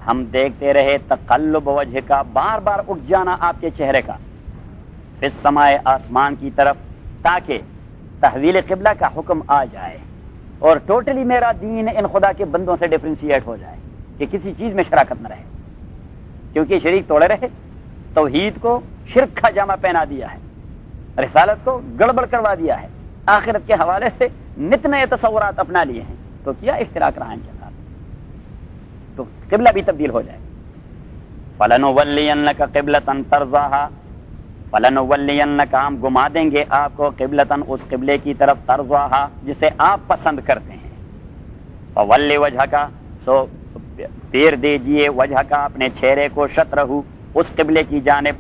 ہم دیکھتے رہے تقلب وجہ کا، بار بار اٹھ جانا آپ کے چہرے کا، فی السماء آسمان کی طرف، تاکہ تحویل قبلہ کا حکم آ جائے اور ٹوٹلی میرا دین ان خدا کے بندوں سے ڈفرینشیٹ ہو جائے کہ کسی چیز میں شراکت نہ رہے، کیونکہ شریک توڑے رہے، توحید کو شرک کا جامہ پہنا دیا ہے، رسالت کو گڑبڑ کروا دیا ہے، آخرت کے حوالے سے نت نئے تصورات اپنا لیے ہیں، تو کیا اشتراک رہا ان کے ساتھ، تو قبلہ بھی تبدیل ہو جائے۔ فَلَنُوَلِّيَنَّكَ قِبْلَةً تَرْضَاهَا، فَلَنُوَلِّيَنَّكَ، ہم گھما دیں گے آپ کو، قبلتاً اس قبلے کی طرف، ترضاها جسے آپ پسند کرتے ہیں، فَوَلِّ وَجْهَكَ، سو پھیر دیجئے، وجہ کا اپنے چہرے کو، شطرہ اس قبلے کی جانب،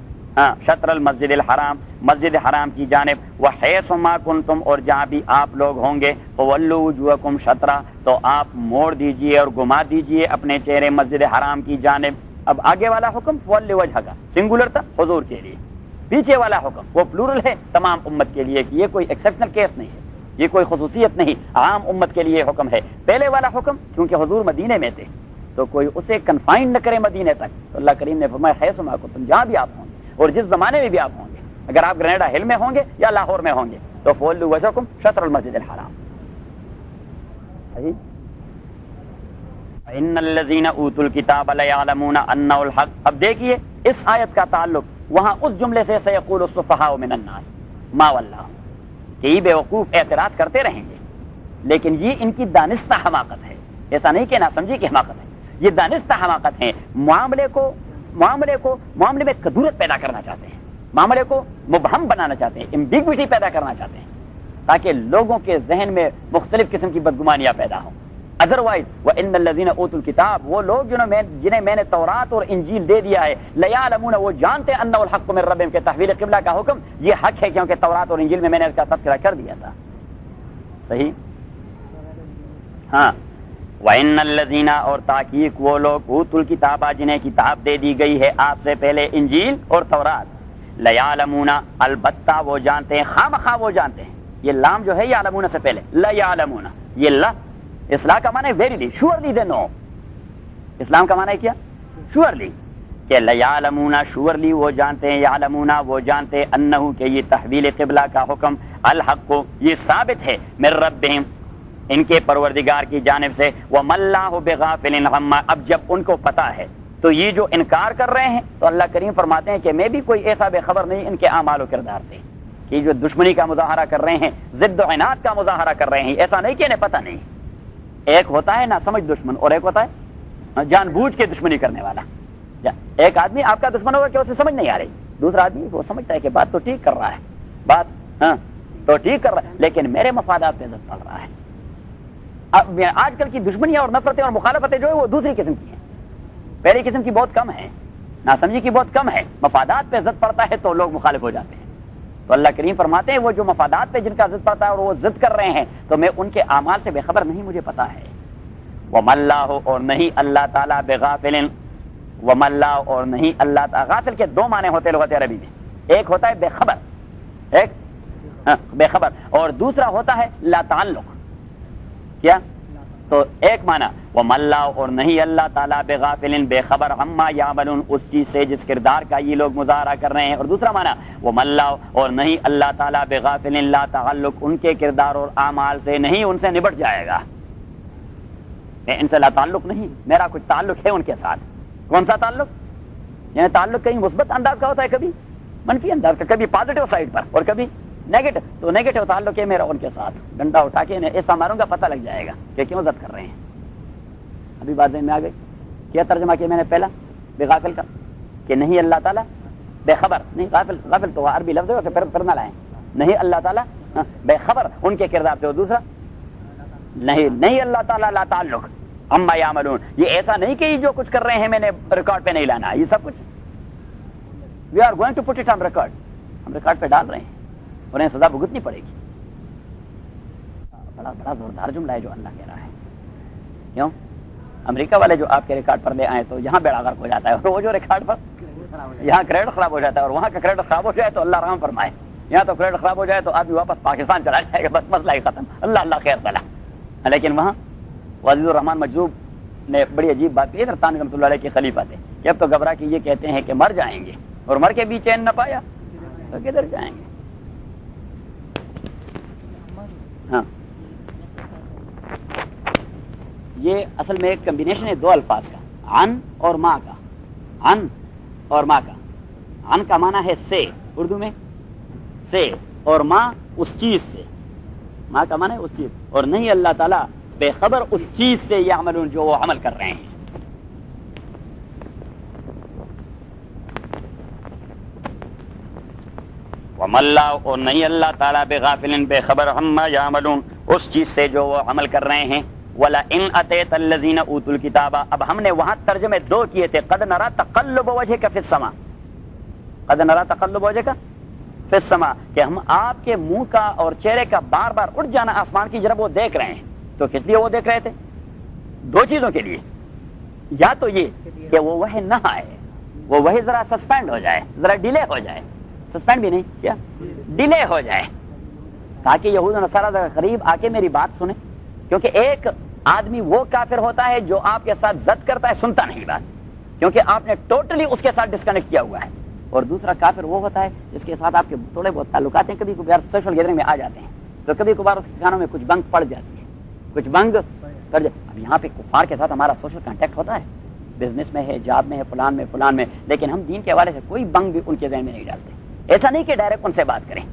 شطر المسجد الحرام، مسجد حرام کی جانب، وحیث ما کنتم، اور جہاں بھی آپ لوگ ہوں گے، فولوا وجوہکم شطرہ، تو آپ موڑ دیجئے اور گھما دیجئے اپنے چہرے مسجد حرام کی جانب۔ اب آگے والا حکم فول وجہ کا سنگولر تھا حضور کے لیے، پیچھے والا حکم وہ پلورل ہے تمام امت کے لیے، کہ یہ کوئی ایکسیپشنل کیس نہیں ہے، یہ کوئی خصوصیت نہیں، عام امت کے لیے حکم ہے۔ پہلے والا حکم چونکہ حضور مدینے میں تھے تو کوئی اسے کنفائنڈ نہ کرے مدینے تک، تو اللہ کریم نے فرمایا حیث ما کنتم، جہاں بھی آپ ہوں گے اور جس زمانے میں بھی آپ ہوں گے، اگر آپ گرینیڈا ہل میں ہوں گے یا لاہور میں ہوں گے، تو فولوا وجہکم شطر المسجد الحرام۔ صحیح۔ ان الذين اوتوا الكتاب ليعلمون انه الحق، اب دیکھیے اس آیت کا تعلق وہاں اس جملے سے سيقول السفهاء من الناس ما ولاهم، کہ یہ بیوقوف اعتراض کرتے رہیں گے، لیکن یہ ان کی دانستہ حماقت ہے، ایسا نہیں کہ ناسمجھی کی حماقت ہے، یہ دانستہ حماقت ہے، معاملے میں کدورت پیدا کرنا چاہتے ہیں، معاملے کو مبہم بنانا چاہتے ہیں، ایمبیگوٹی پیدا کرنا چاہتے ہیں، تاکہ لوگوں کے ذہن میں مختلف قسم کی بدگمانیاں پیدا ہوں۔ ادروائز وَإِنَّ الَّذِينَ اوتوا الْكِتَابَ، وہ لوگ جنہیں میں نے تورات اور انجیل دے دیا ہے، لَيَعْلَمُونَ، وہ جانتے أَنَّهُ الْحَقُّ مِن رَّبِّهِمْ، کہ تحویل قبلہ کا حکم یہ حق ہے، کیونکہ تورات اور انجیل میں نے اس کا تذکرہ کر دیا تھا۔ صحیح۔ ہاں، وَإِنَّ الَّذِينَ، اور تحقیق وہ لوگ، اوتوا الْكِتَابَ، جنہیں کتاب دے دی گئی ہے آپ سے پہلے انجیل اور تورات، لَيَعْلَمُونَ، البتہ وہ جانتے ہیں، خامخواہ وہ جانتے ہیں، یہ لام جو ہے یعلمون سے پہلے، لَيَعْلَمُونَ، یہ لا اصلاح کا معنی ہے ویریلی، شورلی دے نو، اسلام کا معنی ہے کیا؟ شورلی، کہ لیعلمون، شورلی وہ جانتے ہیں، یعلمون وہ جانتے ہیں، انہو کہ یہ تحویل قبلہ کا حکم، الحق یہ ثابت ہے، من ربہم ان کے پروردگار کی جانب سے، وما اللہ بغافل عما، اب جب ان کو پتہ ہے تو یہ جو انکار کر رہے ہیں، تو اللہ کریم فرماتے ہیں کہ میں بھی کوئی ایسا بے خبر نہیں ان کے اعمال و کردار سے، کہ جو دشمنی کا مظاہرہ کر رہے ہیں، ضد و عناد کا مظاہرہ کر رہے ہیں، ایسا نہیں کہ انہیں پتہ نہیں۔ ایک ہوتا ہے نا سمجھ دشمن، اور ایک ہوتا ہے جان بوجھ کے دشمنی کرنے والا۔ ایک آدمی آپ کا دشمن ہوگا کہ اسے سمجھ نہیں آ رہی، دوسرا آدمی وہ سمجھتا ہے کہ بات تو ٹھیک کر رہا ہے، بات تو ٹھیک کر رہا ہے، لیکن میرے مفادات پہ زد پڑ رہا ہے۔ اب آج کل کی دشمنیاں اور نفرتیں اور مخالفتیں جو ہے وہ دوسری قسم کی ہیں، پہلی قسم کی بہت کم ہے، ناسمجھی کی بہت کم ہے، مفادات پہ زد پڑتا ہے تو لوگ مخالف ہو جاتے ہیں۔ تو اللہ کریم فرماتے ہیں وہ جو مفادات پہ جن کا ضد پڑتا ہے اور وہ ضد کر رہے ہیں، تو میں ان کے اعمال سے بے خبر نہیں، مجھے پتا ہے۔ وَمَا اللَّهُ، اور نہیں اللہ تعالیٰ، بغافل، وَمَا اللَّهُ، اور نہیں اللہ تعالیٰ، غافل کے دو معنی ہوتے ہیں لغت عربی میں، ایک ہوتا ہے بے خبر، ایک بے خبر، اور دوسرا ہوتا ہے لا تعلق۔ کیا؟ تو ایک معنی وَمَا اللَّهُ، اور نہیں اللہ تعالیٰ، بغافل بے خبر، عما یعملون اس چیز سے جس کردار کا یہ لوگ مظاہرہ کر رہے ہیں، اور دوسرا معنی وَمَا اللَّهُ، اور نہیں اللہ تعالیٰ، بغافل لا تعلق ان کے کردار اور اعمال سے نہیں ان سے نبٹ جائے گا، میں ان سے لا تعلق نہیں، میرا کچھ تعلق ہے ان کے ساتھ۔ کون سا تعلق؟ یعنی تعلق کہیں مثبت انداز کا ہوتا ہے، کبھی منفی انداز کا، کبھی پازیٹو سائڈ پر اور کبھی نیگیٹو، تو نیگیٹو تعلق ہے میرا ان کے ساتھ، ڈنڈا اٹھا کے انہیں ایسا ماروں گا پتہ لگ جائے گا کہ کیوں ضد کر رہے ہیں۔ ابھی بات ذہن میں آ گئی؟ کیا ترجمہ کیا میں نے پہلا بغافل کا، کہ نہیں اللہ تعالیٰ بے خبر، نہیں غافل، غافل تو عربی لفظ ہے، اسے پھر نہ لائیں، نہیں اللہ تعالیٰ بے خبر ان کے کردار سے، اور دوسرا نہیں اللہ تعالیٰ لا تعلق عما یعملون، یہ ایسا نہیں کہ یہ جو کچھ کر رہے ہیں میں نے ریکارڈ پہ نہیں لانا، یہ سب کچھ we are going to put it on record, ہم ریکارڈ پہ ڈال رہے ہیں، انہیں سزا بھگتنی پڑے گی۔ بڑا زوردار جملہ ہے جو اللہ کہہ رہا ہے۔ کیوں؟ امریکہ والے جو آپ کے ریکارڈ پر لے آئے تو یہاں بیڑا غرق ہو جاتا ہے، اور وہ جو ریکارڈ پر یہاں کریڈٹ خراب ہو جاتا ہے، اور وہاں کا کریڈٹ خراب ہو جائے تو اللہ رحم فرمائے، یہاں تو کریڈٹ خراب ہو جائے تو آدمی واپس پاکستان چلا جائے گا، بس مسئلہ ہی ختم، اللہ اللہ خیر صلاح۔ لیکن وہاں عزیز الرحمان مجذوب نے بڑی عجیب بات کی، تانوی رحمۃ اللہ علیہ کے خلیفہ تھے، کہ اب تو گھبرا کے یہ کہتے ہیں کہ مر جائیں گے، اور مر کے بھی چین نہ پایا تو کدھر جائیں گے؟ ہاں، یہ اصل میں ایک کمبینیشن ہے دو الفاظ کا، عن اور ما کا، عن اور ما کا۔ عن کا معنی ہے سے، اردو میں سے، اور ما اس چیز سے، ما کا معنی ہے اس چیز، اور نہیں اللہ تعالیٰ بے خبر اس چیز سے یعملون جو وہ عمل کر رہے ہیں۔ وَمَا اللَّهُ، اور نہیں اللہ تعالیٰ بغافل بے خبر عما یعملون اس چیز سے جو وہ عمل کر رہے ہیں۔ وَلَئِنْ أَتَيْتَ الَّذِينَ أُوتُوا الْكِتَابَ، اب ہم نے وہاں ترجمے دو کیے تھے، قَدْ نَرَى تَقَلُّبَ وَجْهِكَ فِي السَّمَاءِ، قَدْ نَرَى تَقَلُّبَ وَجْهِكَ فِي السَّمَاءِ، کہ ہم آپ کے منہ کا اور چہرے کا بار بار اٹھ جانا آسمان کی جرب وہ دیکھ رہے ہیں۔ تو کس لیے وہ دیکھ رہے تھے؟ دو چیزوں کے لیے، یا تو یہ کہ وہ وحی نہ آئے، وہ وحی ذرا سسپینڈ ہو جائے، ذرا ڈیلے ہو جائے، سسپینڈ بھی نہیں کیا، ڈیلے ہو جائے، تاکہ یہود و نصارہ ذرا قریب آ کے میری بات سنیں۔ کیونکہ ایک آدمی وہ کافر ہوتا ہے جو آپ کے ساتھ ضد کرتا ہے، سنتا نہیں بات، کیونکہ آپ نے ٹوٹلی اس کے ساتھ ڈسکنیکٹ کیا ہوا ہے، اور دوسرا کافر وہ ہوتا ہے جس کے ساتھ آپ کے تھوڑے بہت تعلقات ہیں، کبھی کبھار سوشل گیدرنگ میں آ جاتے ہیں، تو کبھی کبھار اس کے کانوں میں کچھ بنگ پڑ جاتی ہے، کچھ بنگ پڑ جاتی۔ اب یہاں پہ کفار کے ساتھ ہمارا سوشل کانٹیکٹ ہوتا ہے، بزنس میں ہے، جاب میں ہے، فلان میں، لیکن ہم دین کے حوالے سے کوئی بنگ بھی ان کے ذہن میں نہیں ڈالتے۔ ایسا نہیں کہ ڈائریکٹ ان سے بات کریں،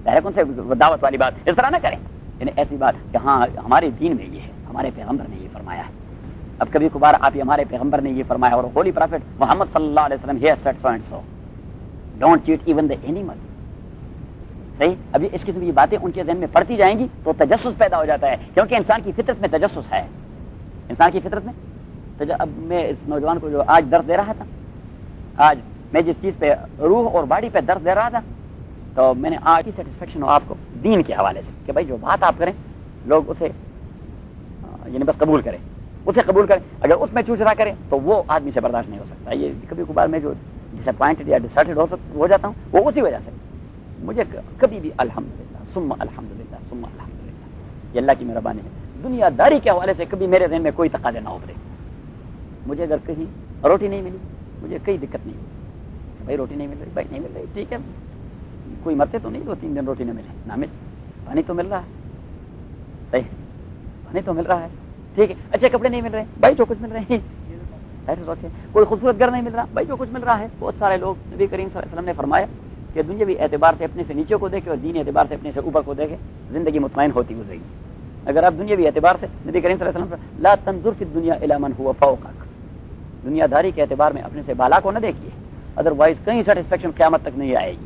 ڈائریکٹ ان سے دعوت والی بات اس طرح نہ کریں، یعنی ایسی بات کہ ہاں ہمارے دین میں یہ ہے، ہمارے پیغمبر نے یہ فرمایا ہے۔ اب کبھی کبھار آپ یہ ہمارے پیغمبر نے یہ فرمایا، اور ہولی پرافٹ محمد صلی اللہ علیہ وسلم he said so and so, don't chat even the animals, صحیح۔ ابھی اس قسم کی باتیں ان کے ذہن میں پڑتی جائیں گی تو تجسس پیدا ہو جاتا ہے، کیونکہ انسان کی فطرت میں تجسس ہے، انسان کی فطرت میں اب میں اس نوجوان کو جو آج درد دے رہا تھا، آج میں جس چیز پہ روح اور باڈی پہ درد دے رہا تھا، تو میں نے آج کی سیٹسفیکشن ہو آپ کو دین کے حوالے سے کہ بھائی جو بات آپ کریں لوگ اسے یعنی بس قبول کریں، اسے قبول کریں، اگر اس میں چوچرا کریں تو وہ آدمی سے برداشت نہیں ہو سکتا۔ یہ کبھی کبھار میں جو ڈس اپوائنٹڈ یا ڈسہرٹڈ ہو جاتا ہوں وہ اسی وجہ سے، مجھے کبھی بھی الحمدللہ ثم الحمدللہ ثم الحمدللہ، یہ اللہ کی مہربانی ہے، دنیا داری کے حوالے سے کبھی میرے ذہن میں کوئی تقاضے نہ ابھرے۔ مجھے اگر کہیں روٹی نہیں ملی مجھے کوئی دقت نہیں، بھائی روٹی نہیں مل رہی، بھائی نہیں مل رہی، ٹھیک ہے، کوئی مرتے تو نہیں 2-3 دن روٹی نہ ملے، نہ مل، پانی تو مل رہا ہے، صحیح، پانی تو مل رہا ہے، ٹھیک ہے، اچھے کپڑے نہیں مل رہے، بھائی جو کچھ مل رہے ہیں، کوئی خوبصورت گھر نہیں مل رہا، بھائی جو کچھ مل رہا ہے۔ بہت سارے لوگ نبی کریم صلی اللہ علیہ وسلم نے فرمایا کہ دنیاوی اعتبار سے اپنے سے نیچے کو دیکھے اور دینی اعتبار سے اپنے سے اوپر کو دیکھے، زندگی مطمئن ہوتی گزرے گی۔ اگر آپ دنیاوی اعتبار سے نبی کریم صلی اللہ علیہ وسلم لا تنظر فی الدنیا الی من هو فوقک، دنیا داری کے اعتبار میں اپنے سے بالا کو نہ دیکھیے، ادروائز کہیں سیٹسفیکشن قیامت تک نہیں آئے گی،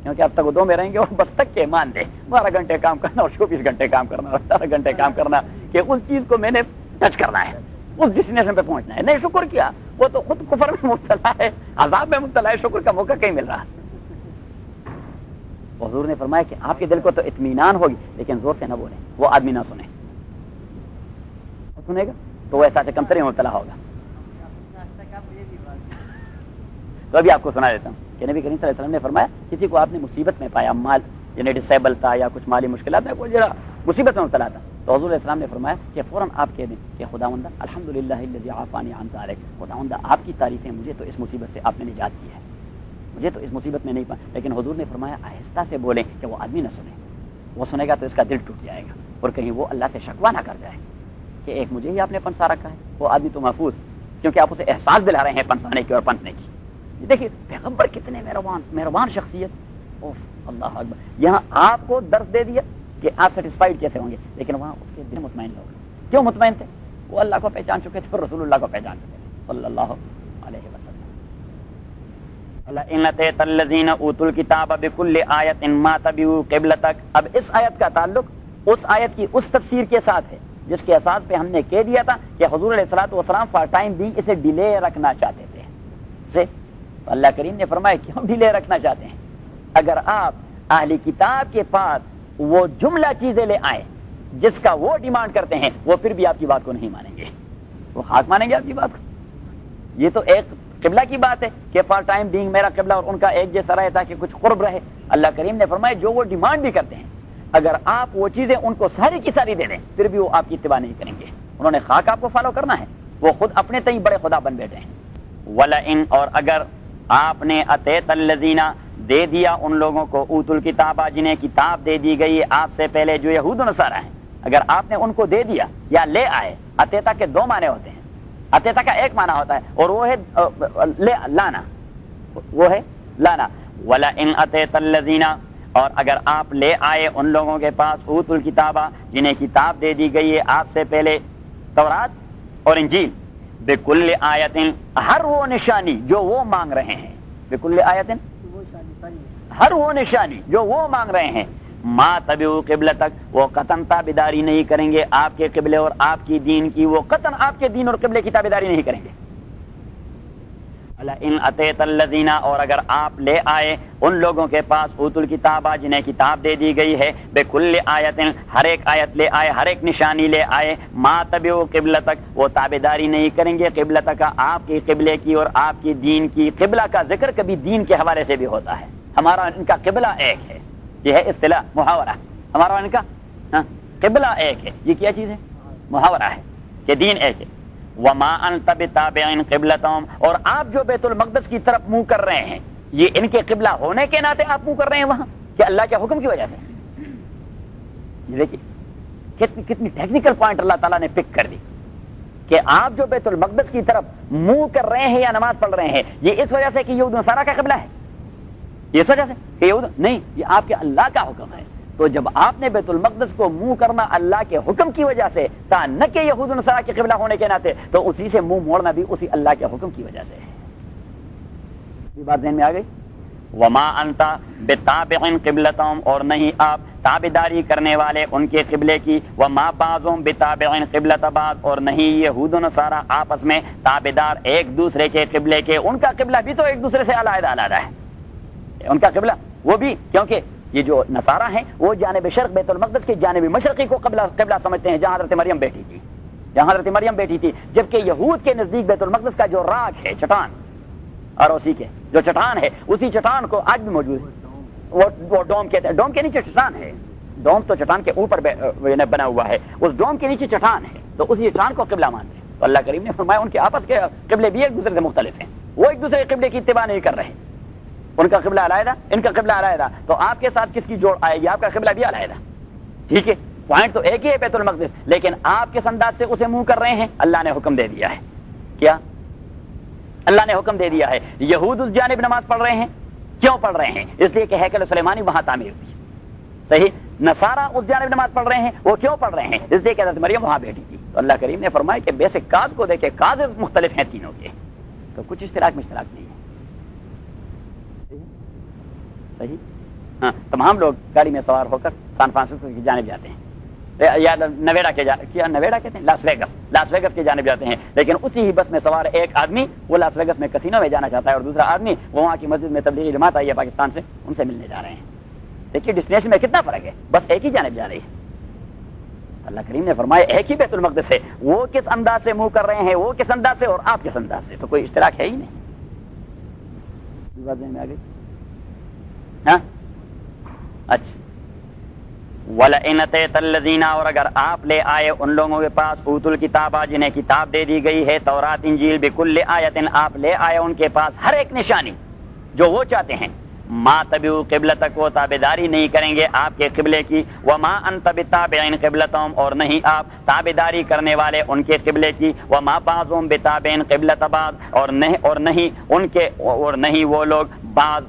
کیونکہ اب تک وہ دو میں رہیں گے اور بس تک کے مان دے 12 گھنٹے کام کرنا اور 24 گھنٹے کام کرنا اور 18 گھنٹے کام کرنا کہ اس چیز کو میں نے ٹچ کرنا ہے، اس ڈیسٹینیشن پہ پہنچنا ہے۔ نہیں شکر کیا، وہ تو خود کفر میں مبتلا ہے، عذاب میں مبتلا ہے، شکر کا موقع کہیں مل رہا۔ حضور نے فرمایا کہ آپ کے دل کو تو اطمینان ہوگی لیکن زور سے نہ بولیں، وہ آدمی نہ سنے، سنے گا تو وہ احساس کمتری میں مبتلا ہوگا۔ تو ابھی آپ کو سنا دیتا ہوں کہ نبی کریم صلی اللہ علیہ وسلم نے فرمایا کسی کو آپ نے مصیبت میں پایا، مال یعنی ڈسیبل تھا یا کچھ مالی مشکلات میں کوئی جرا مصیبت میں مبتلا تھا، تو حضور علیہ السلام نے فرمایا کہ فوراً آپ کہہ دیں کہ خداوندہ الحمدللہ الذی عافانی عن ذلک، خداوندہ آپ کی تعریفیں، مجھے تو اس مصیبت سے آپ نے نجات دی ہے، مجھے تو اس مصیبت میں نہیں پا۔ لیکن حضور نے فرمایا آہستہ سے بولیں کہ وہ آدمی نہ سنے، وہ سنے گا تو اس کا دل ٹوٹ جائے گا اور کہیں وہ اللہ سے شکوہ نہ کر جائے کہ ایک مجھے ہی آپ نے پنسا رکھا ہے، وہ آدمی تو محفوظ، کیونکہ آپ اسے احساس دلا رہے ہیں پنسانے کی اور پنسنے کی۔ دیکھیے پیغمبر کتنے مہربان شخصیت، اوف اللہ اکبر، یہاں آپ کو درس دے دیا کہ آپ سیٹسفائیڈ کیسے ہوں گے، لیکن وہاں اس کے دل مطمئن لوگ کیوں مطمئن تھے؟ وہ اللہ کو پہچان چکے تھے اور رسول اللہ کو پہچان چکے تھے صلی اللہ علیہ وسلم۔ ان اتیت الذین اوتوا الکتاب بکل آیۃ ما تبعوا قبلتک، اب اس آیت کا تعلق اس آیت کی اس تفسیر کے ساتھ ہے جس کے اساس پہ ہم نے کہہ دیا تھا کہ حضور علیہ الصلوۃ والسلام فار ٹائم بینگ اسے ڈیلے رکھنا چاہتے تھے سے، تو اللہ کریم نے فرمایا کیوں ڈیلے رکھنا چاہتے ہیں؟ اگر آپ اہل کتاب کے پاس وہ جملہ چیزیں لے آئیں جس کا وہ ڈیمانڈ کرتے ہیں، وہ پھر بھی آپ کی بات کو نہیں مانیں گے، وہ خاک مانیں گے آپ کی بات کو۔ یہ تو ایک قبلہ کی بات ہے کہ فار ٹائم بینگ میرا قبلہ اور ان کا ایک جیسا رہے تاکہ کچھ قرب رہے۔ اللہ کریم نے فرمایا جو وہ ڈیمانڈ بھی کرتے ہیں اگر آپ وہ چیزیں ان کو ساری کی ساری دے دیں پھر بھی وہ آپ کی اتباع نہیں کریں گے، انہوں نے خاک آپ کو فالو کرنا ہے وہ خود اپنے تئیں بڑے خدا بن بیٹھے ہیں. وَلَئِن اور اگر آپ نے اَتَيْتَ الَّذِينَ دے دیا ان لوگوں کو اوتوا الکتابہ جنہیں کتاب دے دی گئی آپ سے پہلے جو یہود و نصارہ ہیں، اگر آپ نے ان کو دے دیا یا لے آئے. اتیتا کے دو معنی ہوتے ہیں. اتیتا کا ایک معنی ہوتا ہے اور وہ ہے لانا، وہ ہے لانا. وَلَئِنْ أَتَيْتَ الَّذِينَ اور اگر آپ لے آئے ان لوگوں کے پاس اوتوا الکتابہ جنہیں کتاب دے دی گئی ہے آپ سے پہلے، تورات اور انجیل، بِكُلِّ آیَةٍ ہر وہ نشانی جو وہ مانگ رہے ہیں، بِكُلِّ آیَةٍ ہر وہ نشانی جو وہ مانگ رہے ہیں، ما تبعوا قبلتک وہ قطعاً تابعداری نہیں کریں گے آپ کے قبلے اور آپ کی دین کی، وہ قطعاً آپ کے دین اور قبلے کی تابعداری نہیں کریں گے. ان اتیت الذین اور اگر آپ لے آئے ان لوگوں کے پاس اوتوا الکتابہ جنہیں کتاب دے دی گئی ہے، بکل آیت ہر ایک آیت لے آئے، ہر ایک نشانی لے آئے، ما تبعوا قبلتک وہ تابعداری نہیں کریں گے قبلتک آپ کی قبلے کی اور آپ کی دین کی. قبلہ کا ذکر کبھی دین کے حوالے سے بھی ہوتا ہے. ہمارا ان کا قبلہ ایک ہے، یہ ہے اصطلاح محاورہ. ہمارا ان کا قبلہ ایک ہے، یہ کیا چیز ہے؟ محاورہ ہے کہ دین ایک ہے. وما انت بتابع قبلتهم اور آپ جو بیت المقدس کی طرف منہ کر رہے ہیں یہ ان کے قبلہ ہونے کے ناطے آپ منہ کر رہے ہیں وہاں کہ اللہ کے حکم کی وجہ سے. یہ دیکھیے کتنی ٹیکنیکل پوائنٹ اللہ تعالیٰ نے پک کر دی کہ آپ جو بیت المقدس کی طرف منہ کر رہے ہیں یا نماز پڑھ رہے ہیں یہ اس وجہ سے کہ یہود و نصارہ کا قبلہ ہے، یہ اس وجہ سے کہ یہود نہیں، یہ آپ کے اللہ کا حکم ہے. تو جب آپ نے بیت المقدس کو منہ کرنا اللہ کے حکم کی وجہ سے تھا، نہ کہ یہود و نصارہ کے قبلہ ہونے کے ناطے، تو اسی سے منہ موڑنا بھی اسی اللہ کے حکم کی وجہ سے ہے. یہ بات ذہن میں آ گئی. وما انت بتابع قبلتهم اور نہیں آپ تابعداری کرنے والے ان کے قبلے کی، وما بعضهم بتابع قبلۃ بعض اور نہیں یہود و نصارہ آپس میں تابعدار ایک دوسرے کے قبلے کے. ان کا قبلہ بھی تو ایک دوسرے سے علیحدہ علیحدہ ہے. ان کا قبلہ وہ بھی، کیونکہ یہ جو نصارہ ہیں وہ جانب شرق بیت المقدس کے جانب مشرقی کو قبلہ سمجھتے ہیں، جہاں حضرت مریم بیٹھی تھی، جہاں حضرت مریم بیٹھی تھی. جبکہ یہود کے نزدیک بیت المقدس کا جو راک ہے، چٹان، اور اسی کے جو چٹان ہے اسی چٹان کو آج بھی موجود ہے، وہ ڈوم کہتے ہیں. ڈوم کے نیچے چٹان ہے، ڈوم تو چٹان کے اوپر بنا ہوا ہے، اس ڈوم کے نیچے چٹان ہے، تو اسی چٹان کو قبلہ مانتے ہیں. تو اللہ کریم نے فرمایا ان کے آپس کے قبلے بھی ایک دوسرے سے مختلف ہیں، وہ ایک دوسرے کے قبلے کی اتباع نہیں کر رہے. ان کا قبلہ علیحدہ، ان کا قبلہ علیحدہ، تو آپ کے ساتھ کس کی جوڑ آئے گی؟ آپ کا قبلہ بھی علیحدہ. ٹھیک ہے، پوائنٹ تو ایک ہی ہے بیت المقدس، لیکن آپ کس انداز سے اسے منہ کر رہے ہیں؟ اللہ نے حکم دے دیا ہے. کیا اللہ نے حکم دے دیا ہے؟ یہود اس جانب نماز پڑھ رہے ہیں، کیوں پڑھ رہے ہیں؟ اس لیے کہ ہیکل سلیمانی وہاں تعمیر ہوئی. صحیح. نصارہ اس جانب نماز پڑھ رہے ہیں، وہ کیوں پڑھ رہے ہیں؟ اس لیے کہ حضرت مریم وہاں بیٹھی تھی. تو اللہ کریم نے فرمایا کہ بیسک کاز کو دیکھے، کاز مختلف ہیں تینوں کے، تو کچھ اشتراک میں اشتراک نہیں ہے. صحیح. ہاں، تمام لوگ گاڑی میں سوار ہو کر سان فرانسسکو کی جانب جاتے ہیں، یا نویڈا کے کیا نویڈا کہتے ہیں، لاس ویگس کی جانب جاتے ہیں. لیکن اسی ہی بس میں سوار ایک آدمی وہ لاس ویگس میں کسینو میں جانا چاہتا ہے، اور دوسرا آدمی وہ وہاں کی مسجد میں تبلیغی جماعت آئی ہے پاکستان سے، ان سے ملنے جا رہے ہیں. دیکھیے ڈیسٹینیشن میں کتنا فرق ہے، بس ایک ہی جانب جا رہی ہے. اللہ کریم نے فرمایا ایک ہی بیت المقدس ہے، وہ کس انداز سے منہ کر رہے ہیں، وہ کس انداز سے اور آپ کس انداز سے، تو کوئی اشتراک ہے ہی نہیں. بات میں آ گئی. ہاں اچھا. وَلَئِنْ أَتَيْتَ الَّذِينَ اور اگر آپ لے آئے ان لوگوں کے پاس اوتوا الکتابہ جنہیں کتاب دے دی گئی ہے، تورات انجیل، بکل آیت آپ لے آئے ان کے پاس ہر ایک نشانی جو وہ چاہتے ہیں، ما تبعوا قبلتک وہ تابعداری نہیں کریں گے آپ کے قبلے کی، وما انت بتابع قبلتهم اور نہیں آپ تابعداری کرنے والے ان کے قبلے کی، وما بعضهم بتابع قبلۃ بعض اور نہیں وہ لوگ بعض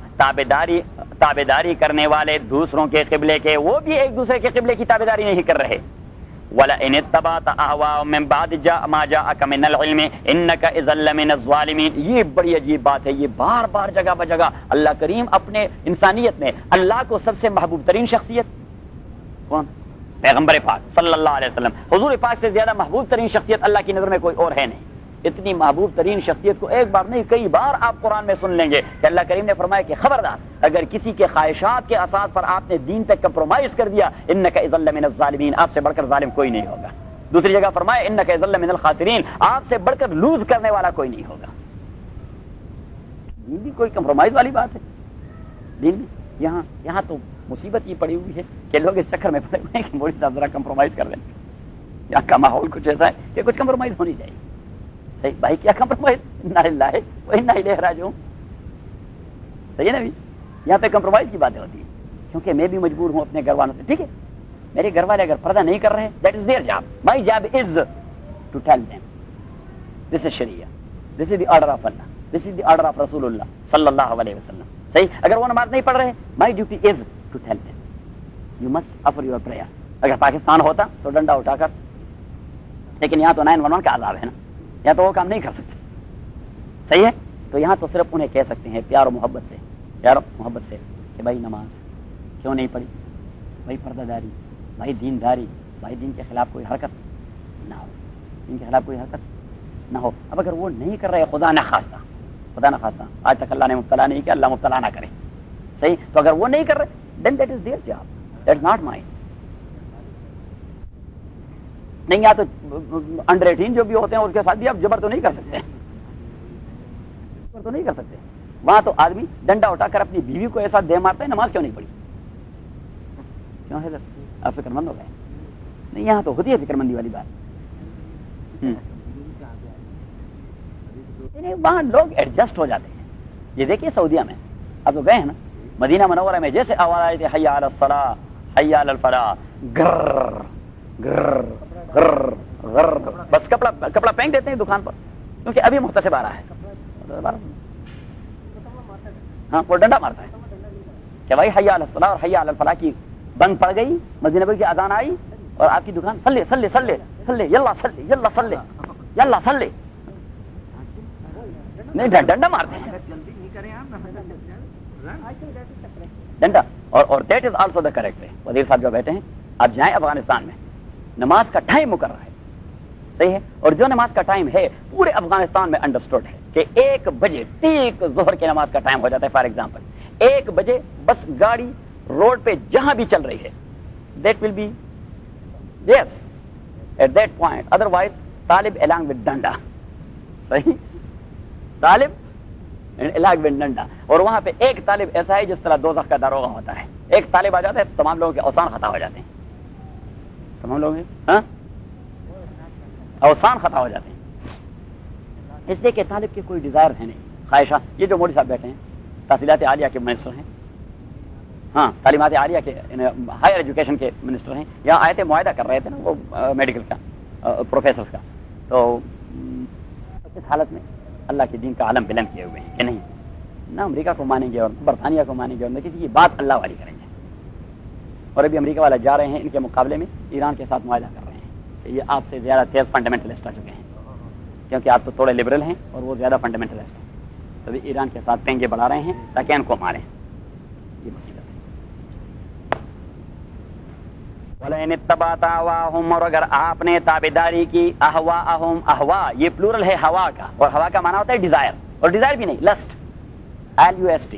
تابعداری کرنے والے دوسروں کے قبلے کے، وہ بھی ایک دوسرے کے قبلے کی تابعداری نہیں کر رہے. وَلَئِنِ اتَّبَعْتَ أَهْوَاءَهُم مِّن بَعْدِ مَا جَاءَكَ مِنَ الْعِلْمِ إِنَّكَ إِذًا لَّمِنَ الظَّالِمِينَ. یہ بڑی عجیب بات ہے، یہ بار بار جگہ بجگہ اللہ کریم اپنے انسانیت میں اللہ کو سب سے محبوب ترین شخصیت کون؟ پیغمبر پاک صلی اللہ علیہ وسلم. حضور پاک سے زیادہ محبوب ترین شخصیت اللہ کی نظر میں کوئی اور ہے نہیں. اتنی محبوب ترین شخصیت کو ایک بار نہیں کئی بار آپ قرآن میں سن لیں گے کہ اللہ کریم نے فرمایا کہ خبردار اگر کسی کے خواہشات کے اساس پر آپ نے دین پہ کمپرومائز کر دیا، انک اذا لمن الظالمین، آپ سے بڑھ کر ظالم کوئی نہیں ہوگا. دوسری جگہ فرمایا انک اذا لمن الخاسرین، آپ سے بڑھ کر لوز کرنے والا کوئی نہیں ہوگا. دین بھی کوئی کمپرومائز والی بات ہے؟ دین بھی یہاں تو مصیبت یہ پڑی ہوئی ہے کہ لوگ اس چکر میں پڑے ہوئے ہیں کہ مولوی صاحب ذرا کمپرومائز کر دیں. یہاں کا ماحول کچھ ایسا ہے کہ کچھ کمپرومائز ہونی چاہیے. صحیح بھائی کیا کمپرومائز, انا للہ و انا الیہ راجعون. صحیح ہے نا بھی, یہاں پہ کمپرومائز کی باتیں ہوتی ہیں, کیونکہ میں بھی مجبور ہوں اپنے گھر والوں سے. ٹھیک ہے, میرے گھر والے اگر پردہ نہیں کر رہے ہیں, that is their job. My job is to tell them this is شریعہ, this is the order of Allah, this is the order of رسول اللہ صلی اللہ علیہ وسلم. صحیح, اگر وہ نماز نہیں پڑھ رہے, my duty is to tell them you must offer your prayer. اگر پاکستان ہوتا تو ڈنڈا اٹھا کر, لیکن یہاں تو 911 کا عذاب ہے نا, یہاں تو وہ کام نہیں کر سکتے. صحیح ہے, تو یہاں تو صرف انہیں کہہ سکتے ہیں پیار و محبت سے, پیار و محبت سے کہ بھائی نماز کیوں نہیں پڑھی, بھائی پردہ داری, بھائی دین داری, بھائی دین کے خلاف کوئی حرکت نہ ہو, دین کے خلاف کوئی حرکت نہ ہو. اب اگر وہ نہیں کر رہے, خدا نہ خواستہ, خدا نہ خواستہ, آج تک اللہ نے مبتلا نہیں کیا, اللہ مبتلا نہ کرے. صحیح, تو اگر وہ نہیں کر رہے, then that is their job, that's not mine. نہیں, یا تو انڈر 18 جو بھی ہوتے ہیں اس کے ساتھ بھی آپ جبر تو نہیں کر سکتے, جبر تو نہیں کر سکتے. وہاں تو آدمی ڈنڈا اٹھا کر اپنی بیوی کو ایسا دے مارتا ہے, نماز کیوں نہیں پڑھی, کیوں ہے سر آپ فکر مند ہو گئے. نہیں, یہاں تو ہوتی ہے فکر مندی والی بات. وہاں لوگ ایڈجسٹ ہو جاتے ہیں. یہ دیکھیے سعودیہ میں اب تو گئے ہیں نا, مدینہ منورہ میں جیسے آواز آئی تھی حی علی الصلاۃ حی علی الفلاح, گر گر گر گر, بس کپڑا پھینک دیتے ہیں دکان پر, کیونکہ ابھی محتسب آ رہا ہے. ہاں, وہ ڈنڈا مارتا ہے کہ بھائی حی علی الصلاۃ اور حی علی الفلاح کی بنگ پڑ گئی, مسجد نبوی کی اذان آئی اور آپ کی دکان سلے سلے سلے سلے یلا سلے یلا سلے یلا سلے, نہیں ڈنڈا مارتے ہیں ڈنڈا. اور that is also the correct way. وزیر صاحب جو بیٹھے ہیں, آپ جائیں افغانستان میں, نماز کا ٹائم مقرر ہے. صحیح ہے, اور جو نماز کا ٹائم ہے پورے افغانستان میں انڈرسٹوڈ ہے کہ 1 بجے ٹھیک ظہر کی نماز کا ٹائم ہو جاتا ہے. فار ایگزامپل 1 بجے بس گاڑی روڈ پہ جہاں بھی چل رہی ہے, that will be yes at that point, otherwise طالب along with ڈنڈا. صحیح, طالب الگ ود ڈنڈا. اور وہاں پہ ایک طالب ایسا ہے جس طرح دوزخ کا داروغہ ہوتا ہے, ایک طالب آ جاتا ہے تمام لوگوں کے اوسان خطا ہو جاتے ہیں, تمام لوگ اوسان خطا ہو جاتے ہیں, اس لیے کہ طالب کے کوئی ڈیزائر ہے نہیں, خواہشہ. یہ جو مودی صاحب بیٹھے ہیں تحصیلات عالیہ کے منسٹر ہیں, ہاں تعلیمات عالیہ کے ہائر ایجوکیشن کے منسٹر ہیں, یہاں آئے تھے معاہدہ کر رہے تھے نا وہ میڈیکل کا پروفیسرز کا. تو اس حالت میں اللہ کے دین کا عالم بلند کیے ہوئے ہیں کہ نہیں, نہ امریکہ کو مانیں گے اور برطانیہ کو مانیں گے, اور نہ کسی کی بات اللہ والی کریں گے. اور ابھی امریکہ والا جا رہے ہیں ان کے مقابلے میں ایران کے ساتھ معاہدہ کر رہے ہیں کہ یہ آپ سے زیادہ تیز فنڈامنٹلسٹ آ چکے ہیں, کیونکہ آپ تو تھوڑے لبرل ہیں اور وہ زیادہ فنڈامنٹلسٹ ہیں. تو ابھی ایران کے ساتھ پینگے بڑھا رہے ہیں تاکہ ان کو ماریں. یہ مصیبت ہے. وَلَئِنِ اتَّبَعْتَ أَهْوَاءَهُمْ, اور اگر آپ نے تابعداری کی, احواءہم, احوا یہ پلورل ہے ہوا کا, اور ہوا کا معنی ہوتا ہے ڈیزائر, اور ڈیزائر بھی نہیں لسٹ, LUST.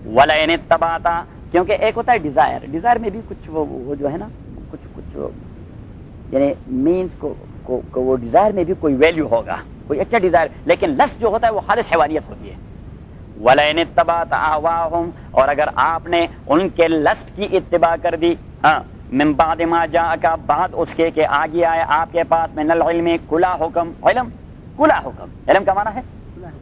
وَلَئِنِ اتَّبَعْتَ, کیونکہ ایک ہوتا ہے ڈیزائر, ڈیزائر میں بھی کچھ وہ جو ہے نا کچھ یعنی مینس کو وہ ڈیزائر میں بھی کوئی ویلیو ہوگا, کوئی اچھا ڈیزائر, لیکن لسٹ جو ہوتا ہے وہ خالص حیوانیت ہوتی ہے. وَلَئِنِ اتَّبَعْتَ أَهْوَاءَهُمْ, اور اگر آپ نے ان کے لسٹ کی اتباع کر دی, ہاں, من بعد ما جاءک, بعد اس کے کہ آگے آئے آپ کے پاس, من العلم, کلا حکم, علم کلا حکم, علم کا معنی ہے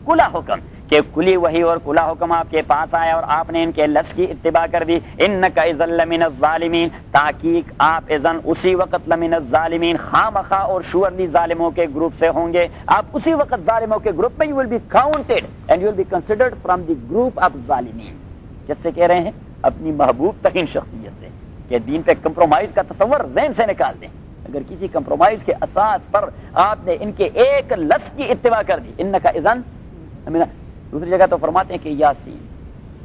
کلا حکم, کہ کلی وحی اور کلا حکم آپ کے پاس آیا اور آپ نے ان کے لس کی اتباع کر دی. انک اذا لمن الظالمین, تحقیق آپ اذن اسی وقت لمن الظالمین, خامخواہ اور شورلی ظالموں کے گروپ سے ہوں گے. آپ اسی وقت ظالموں کے گروپ میں, you will be counted and you will be considered from the group of ظالمین. جس سے کہہ رہے ہیں اپنی محبوب ترین شخصیت سے, کہ دین پہ کمپرومائز کا تصور ذہن سے نکال دیں. اگر کسی کمپرومائز کے اساس پر آپ نے ان کے ایک لفظ کی اتباع کر دی, انک اذن. دوسری جگہ تو فرماتے ہیں کہ یاسین,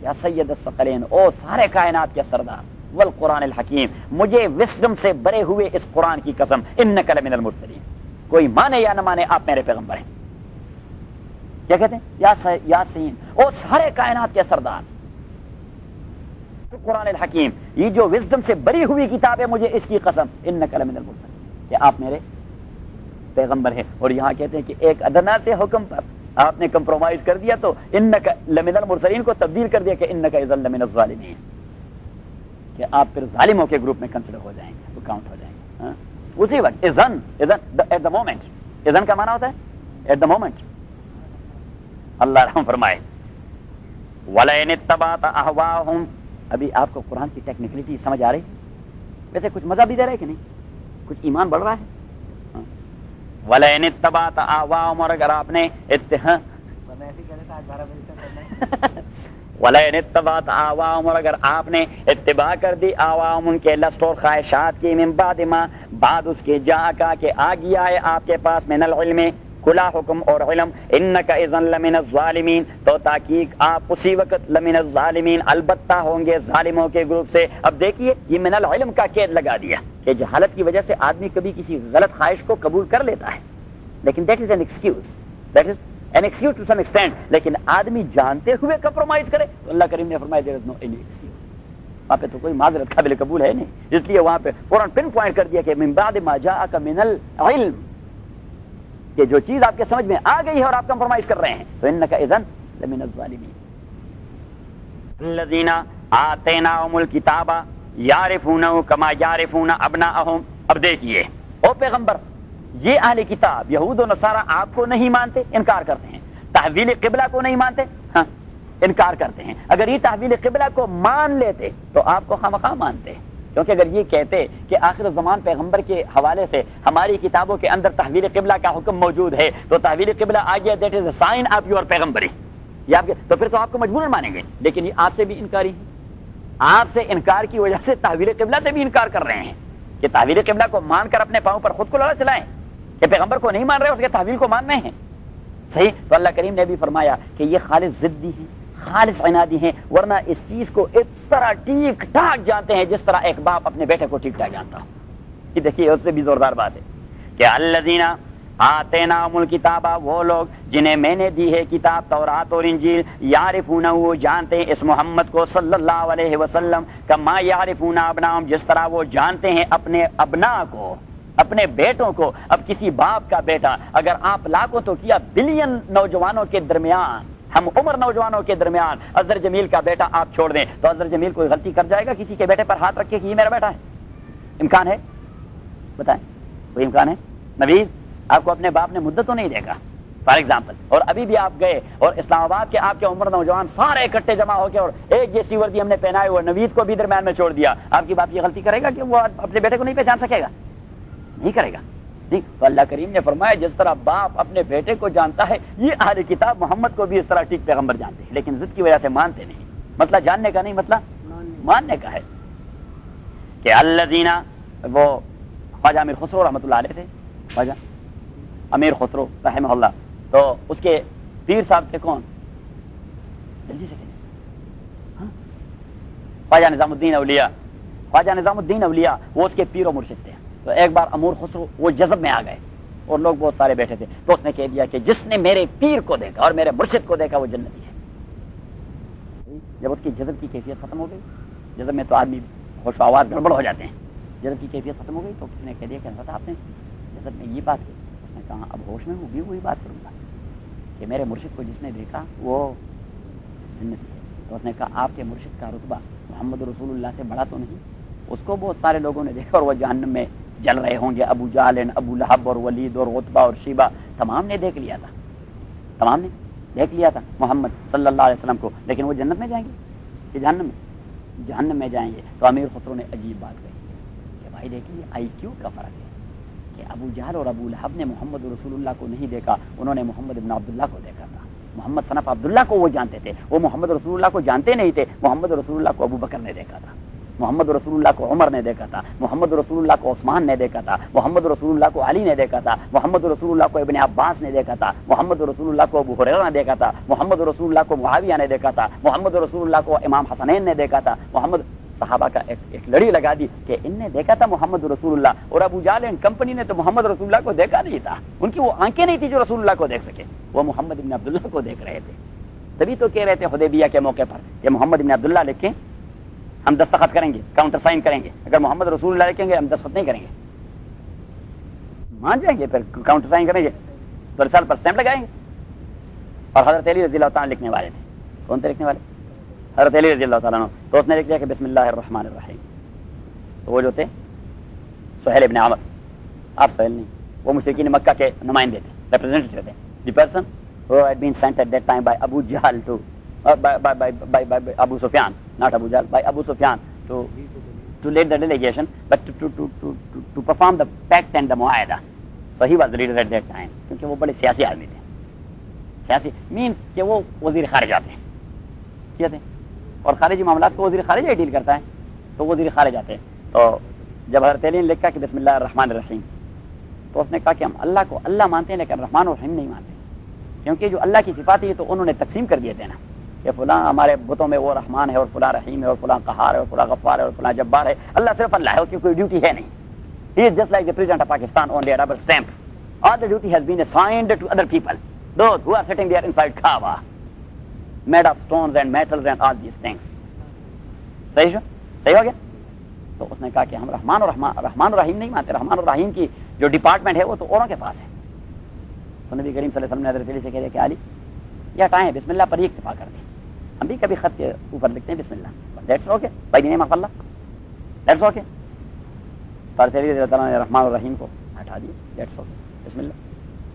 یا سید الثقلین, او سارے کائنات کے سردار, والقرآن الحکیم, مجھے وسڈم سے بھرے ہوئے اس قرآن کی قسم, انک لمن المرسلین, کوئی مانے یا نہ مانے آپ میرے پیغمبر ہیں. کیا کہتے ہیں, یاسین, او سارے کائنات کے سردار, قرآن الحکیم, یہ جو وزڈم سے بری ہوئی کتاب ہے, مجھے اس کی قسم, انک لمن المرسلین, کہ آپ میرے پیغمبر ہیں. اور یہاں کہتے ہیں کہ ایک ادنا سے حکم پر آپ نے کمپرومائز کر دیا تو انک لمن المرسلین کو تبدیل کر دیا کہ انک اذا لمن الظالمین, کہ آپ پھر ظالموں کے گروپ میں کنسیڈر ہو جائیں گے, تو کاؤنٹ ہو جائیں گے. اسی وقت اذن ایٹ دا مومنٹ, اذن کا معنی ہوتا ہے ایٹ دا مومنٹ. اللہ رحم فرمائے. وَلَئِنِ اتَّبَعْتَ أَهْوَاءَهُمْ. ابھی آپ کو قرآن کی ٹیکنیکلٹی سمجھ آ رہی؟ ویسے کچھ مزہ بھی دے رہا ہے کہ نہیں؟ کچھ ایمان بڑھ رہا ہے؟ وَلَئِنِ اتَّبَعْتَ أَهْوَاءَهُمْ. اور اگر آپ نے وَلَئِنِ اتَّبَعْتَ أَهْوَاءَهُمْ. اور اگر آپ نے اتباع کر دی آواہم ان کے لسٹ اور خواہشات کی، من بعد ما بعد اس کے جا کا کہ آ گیا ہے آپ کے پاس من العلم کھلا حکم اور علم، انک اذن لمن الظالمین، تو تحقیق آپ اسی وقت لمن الظالمین البتہ ہوں گے ظالموں کے گروپ سے. اب دیکھیے یہ من العلم کا قید لگا دیا کہ جہالت کی وجہ سے آدمی کبھی کسی غلط خواہش کو قبول کر لیتا ہے، لیکن that is an excuse, that is an excuse to some extent. لیکن آدمی جانتے ہوئے کمپرومائز کرے تو اللہ کریم نے فرمایا دیر از نو اینی ایکسکیوز. وہاں پہ تو کوئی معذرت قابل قبول ہے نہیں، اس لیے وہاں پہ فوراً پن پوائنٹ کر دیا کہ من بعد ما جاءک من العلم، کہ جو چیز آپ کے سمجھ میں آ گئی ہے اور آپ کمپرومائز کر رہے ہیں تو انک اذن لمن الظالمین. الذین آتیناہم الکتاب یعرفونہ کما یعرفون ابناءہم. اب دیکھیے او پیغمبر، یہ اہل کتاب یہود و نصارہ آپ کو نہیں مانتے، انکار کرتے ہیں. تحویل قبلہ کو نہیں مانتے، ہاں انکار کرتے ہیں. اگر یہ تحویل قبلہ کو مان لیتے تو آپ کو خامخواہ مانتے، کیونکہ اگر یہ کہتے کہ آخر الزمان پیغمبر کے حوالے سے ہماری کتابوں کے اندر تحویل قبلہ کا حکم موجود ہے تو تحویل قبلہ آ گیا، that is a sign of your پیغمبری، یہ آپ کے، تو پھر تو آپ کو مجبوراً مانیں گے. لیکن یہ آپ سے بھی انکاری ہے، آپ سے انکار کی وجہ سے تحویل قبلہ سے بھی انکار کر رہے ہیں کہ تحویل قبلہ کو مان کر اپنے پاؤں پر خود کو لڑا چلائیں، کہ پیغمبر کو نہیں مان رہے، اس کے تحویل کو مان رہے ہیں. صحیح. تو اللہ کریم نے بھی فرمایا کہ یہ خالص ضدی ہیں، خالص عنادی ہیں، ورنہ اس چیز کو اس طرح ٹھیک ٹھاک جانتے ہیں جس طرح ایک باپ اپنے بیٹے کو ٹھیک ٹھاک جانتا ہو. یہ دیکھیے اس سے بھی زوردار بات ہے کہ الذین آتیناہم الکتاب، وہ لوگ جنہیں میں نے دی ہے کتاب تورات اور انجیل، یعرفونہ، وہ جانتے ہیں اس محمد کو صلی اللہ علیہ وسلم، کما یعرفون ابناہم، جس طرح وہ جانتے ہیں اپنے ابنا کو، اپنے بیٹوں کو. اب کسی باپ کا بیٹا، اگر آپ لاکھوں تو کیا بلین نوجوانوں کے درمیان، ہم عمر نوجوانوں کے درمیان اظہر جمیل کا بیٹا آپ چھوڑ دیں تو اظہر جمیل کوئی غلطی کر جائے گا کسی کے بیٹے پر ہاتھ رکھ کے کہ یہ میرا بیٹا ہے؟ امکان ہے؟ بتائیں، کوئی امکان ہے؟ نوید آپ کو اپنے باپ نے مدت تو نہیں دیکھا فار ایگزامپل، اور ابھی بھی آپ گئے اور اسلام آباد کے آپ کے عمر نوجوان سارے اکٹھے جمع ہو کے اور ایک جیسی وردی ہم نے پہنائے ہوئے، نوید کو بھی درمیان میں چھوڑ دیا، آپ کی باپ یہ غلطی کرے گا کہ وہ اپنے بیٹے کو نہیں پہچان سکے گا؟ نہیں کرے گا. نہیں. تو اللہ کریم نے فرمایا جس طرح باپ اپنے بیٹے کو جانتا ہے، یہ اہل کتاب محمد کو بھی اس طرح ٹھیک پیغمبر جانتے ہیں، لیکن ضد کی وجہ سے مانتے نہیں. مسئلہ جاننے کا نہیں، مسئلہ ماننے کا ہے. کہ الذین، وہ خواجہ امیر خسرو رحمۃ اللہ علیہ تھے، خواجہ امیر خسرو رحمہ اللہ، تو اس کے پیر صاحب تھے کون؟ جلدی سے کہیں. خواجہ نظام الدین اولیاء. خواجہ نظام الدین اولیاء وہ اس کے پیر و مرشد تھے. تو ایک بار امیر خسرو وہ جذب میں آ گئے اور لوگ بہت سارے بیٹھے تھے، تو اس نے کہہ دیا کہ جس نے میرے پیر کو دیکھا اور میرے مرشد کو دیکھا وہ جنتی ہے. جب اس کی جذب کی کیفیت ختم ہو گئی، جذب میں تو آدمی ہوش و آواز گڑبڑ ہو جاتے ہیں، جذب کی کیفیت ختم ہو گئی تو کسی نے کہہ دیا کہ حضرت آپ نے جذب میں یہ بات کی. اس نے کہا اب ہوش میں ہوں بھی وہی بات کروں گا کہ میرے مرشد کو جس نے دیکھا وہ جنتی ہے. تو اس نے کہا آپ کے مرشد کا رتبہ محمد رسول اللہ سے بڑا تو نہیں؟ اس کو بہت سارے لوگوں نے دیکھا اور وہ جہنم میں جل رہے ہوں گے، ابو جہل، ابو لہب اور ولید اور عتبہ اور شیبہ، تمام نے دیکھ لیا تھا، تمام نے دیکھ لیا تھا محمد صلی اللہ علیہ وسلم کو، لیکن وہ جنت میں جائیں گے کہ جہنم میں؟ جہنم میں جائیں گے. تو امیر خسرو نے عجیب بات کہی کہ بھائی دیکھیے آئی کیو کا فرق ہے کہ ابو جہل اور ابو لہب نے محمد رسول اللہ کو نہیں دیکھا، انہوں نے محمد ابن عبداللہ کو دیکھا تھا. محمد صنف عبداللہ کو وہ جانتے تھے، وہ محمد رسول اللہ کو جانتے نہیں تھے. محمد رسول اللہ کو ابو بکر نے دیکھا تھا، محمد رسول اللہ کو عمر نے دیکھا تھا، محمد رسول اللہ کو عثمان نے دیکھا تھا، محمد رسول اللہ کو علی نے دیکھا تھا، محمد رسول اللہ کو ابن عباس نے دیکھا تھا، محمد رسول اللہ کو ابو ہریرہ نے دیکھا تھا، محمد رسول اللہ کو معاویہ نے دیکھا تھا، محمد رسول اللہ کو امام حسنین نے دیکھا تھا. محمد صحابہ کا ایک لڑی لگا دی کہ ان نے دیکھا تھا محمد رسول اللہ، اور ابو جہل اینڈ کمپنی نے تو محمد رسول اللہ کو دیکھا نہیں تھا. ان کی وہ آنکھیں نہیں تھی جو رسول اللہ کو دیکھ سکے، وہ محمد ابن عبداللہ کو دیکھ رہے تھے. تبھی تو کہہ رہے تھے حدیبیہ کے موقع پر کہ محمد ابن عبداللہ لکھیں ہم دستخط کریں گے، کاؤنٹر سائن کریں گے. اگر محمد رسول اللہ لکھیں گے ہم دستخط نہیں کریں گے. مان جائیں گے پھر کاؤنٹر سائن کریں گے تو رسالت پر اسٹیمپ لگائیں گے. اور حضرت علی رضی اللہ تعالیٰ لکھنے والے تھے. کون تھے لکھنے والے؟ حضرت علی رضی اللہ تعالیٰ عنہ. تو اس نے لکھ دیا کہ بسم اللہ الرحمن الرحیم. تو وہ جو تھے سہیل ابن عامر، آپ سہیل نہیں، وہ مشرکین مکہ کے نمائندے تھے، ریپرزینٹیٹو تھے. the person who had been sent at that time by Abu Jahl to by Abu Sufyan, not Abu Jahl, by Abu Sufyan to lead the delegation, but to perform the pact and the mu'ahada. So he was the leader at that time. کیونکہ وہ بڑے سیاسی آدمی تھے. سیاسی مین کہ وہ وزیر خارجہ تھے کیا تھے, اور خارجی معاملات کو وزیر خارجہ ڈیل کرتا ہے, تو وزیر خارجہ تھے. تو جب حضرت علی نے لکھا کہ بسم اللہ الرحمن الرحیم, تو اس نے کہا کہ ہم اللہ کو اللہ مانتے ہیں لیکن رحمان اور رحیم نہیں مانتے, کیونکہ جو اللہ کی صفات ہے تو انہوں نے تقسیم کر دیے تھے نا, کہ فلاں ہمارے بتوں میں وہ رحمان ہے اور فلاں رحیم ہے اور فلاں قہار ہے اور فلاں غفار ہے اور فلاں جبار ہے. اللہ صرف اللہ ہے, اس کی کوئی ڈیوٹی ہے نہیں. He is just like the president of Pakistan, only a rubber stamp. All the duty has been assigned to other people, those who are sitting there inside Kaaba, made of stones and metals and all these things. صحیح ہو گیا. تو اس نے کہا کہ ہم رحمان اور رحیم نہیں مانتے. رحمان اور رحیم کی جو ڈپارٹمنٹ ہے وہ تو اوروں کے پاس ہے. تو نبی کریم صلی اللہ علیہ وسلم نے حضرت علی سے کہہ دیا کہ علی یہ ہٹائیں, بسم اللہ پر ہی اکتفا کر دیں. ہم بھی کبھی خط کے اوپر لکھتے ہیں بسم اللہ, that's okay by the name of Allah, that's okay. حضرت علی رضی اللہ عنہ نے رحمان اور رحیم کو ہٹا دیا, دیٹس اوکے بسم اللہ.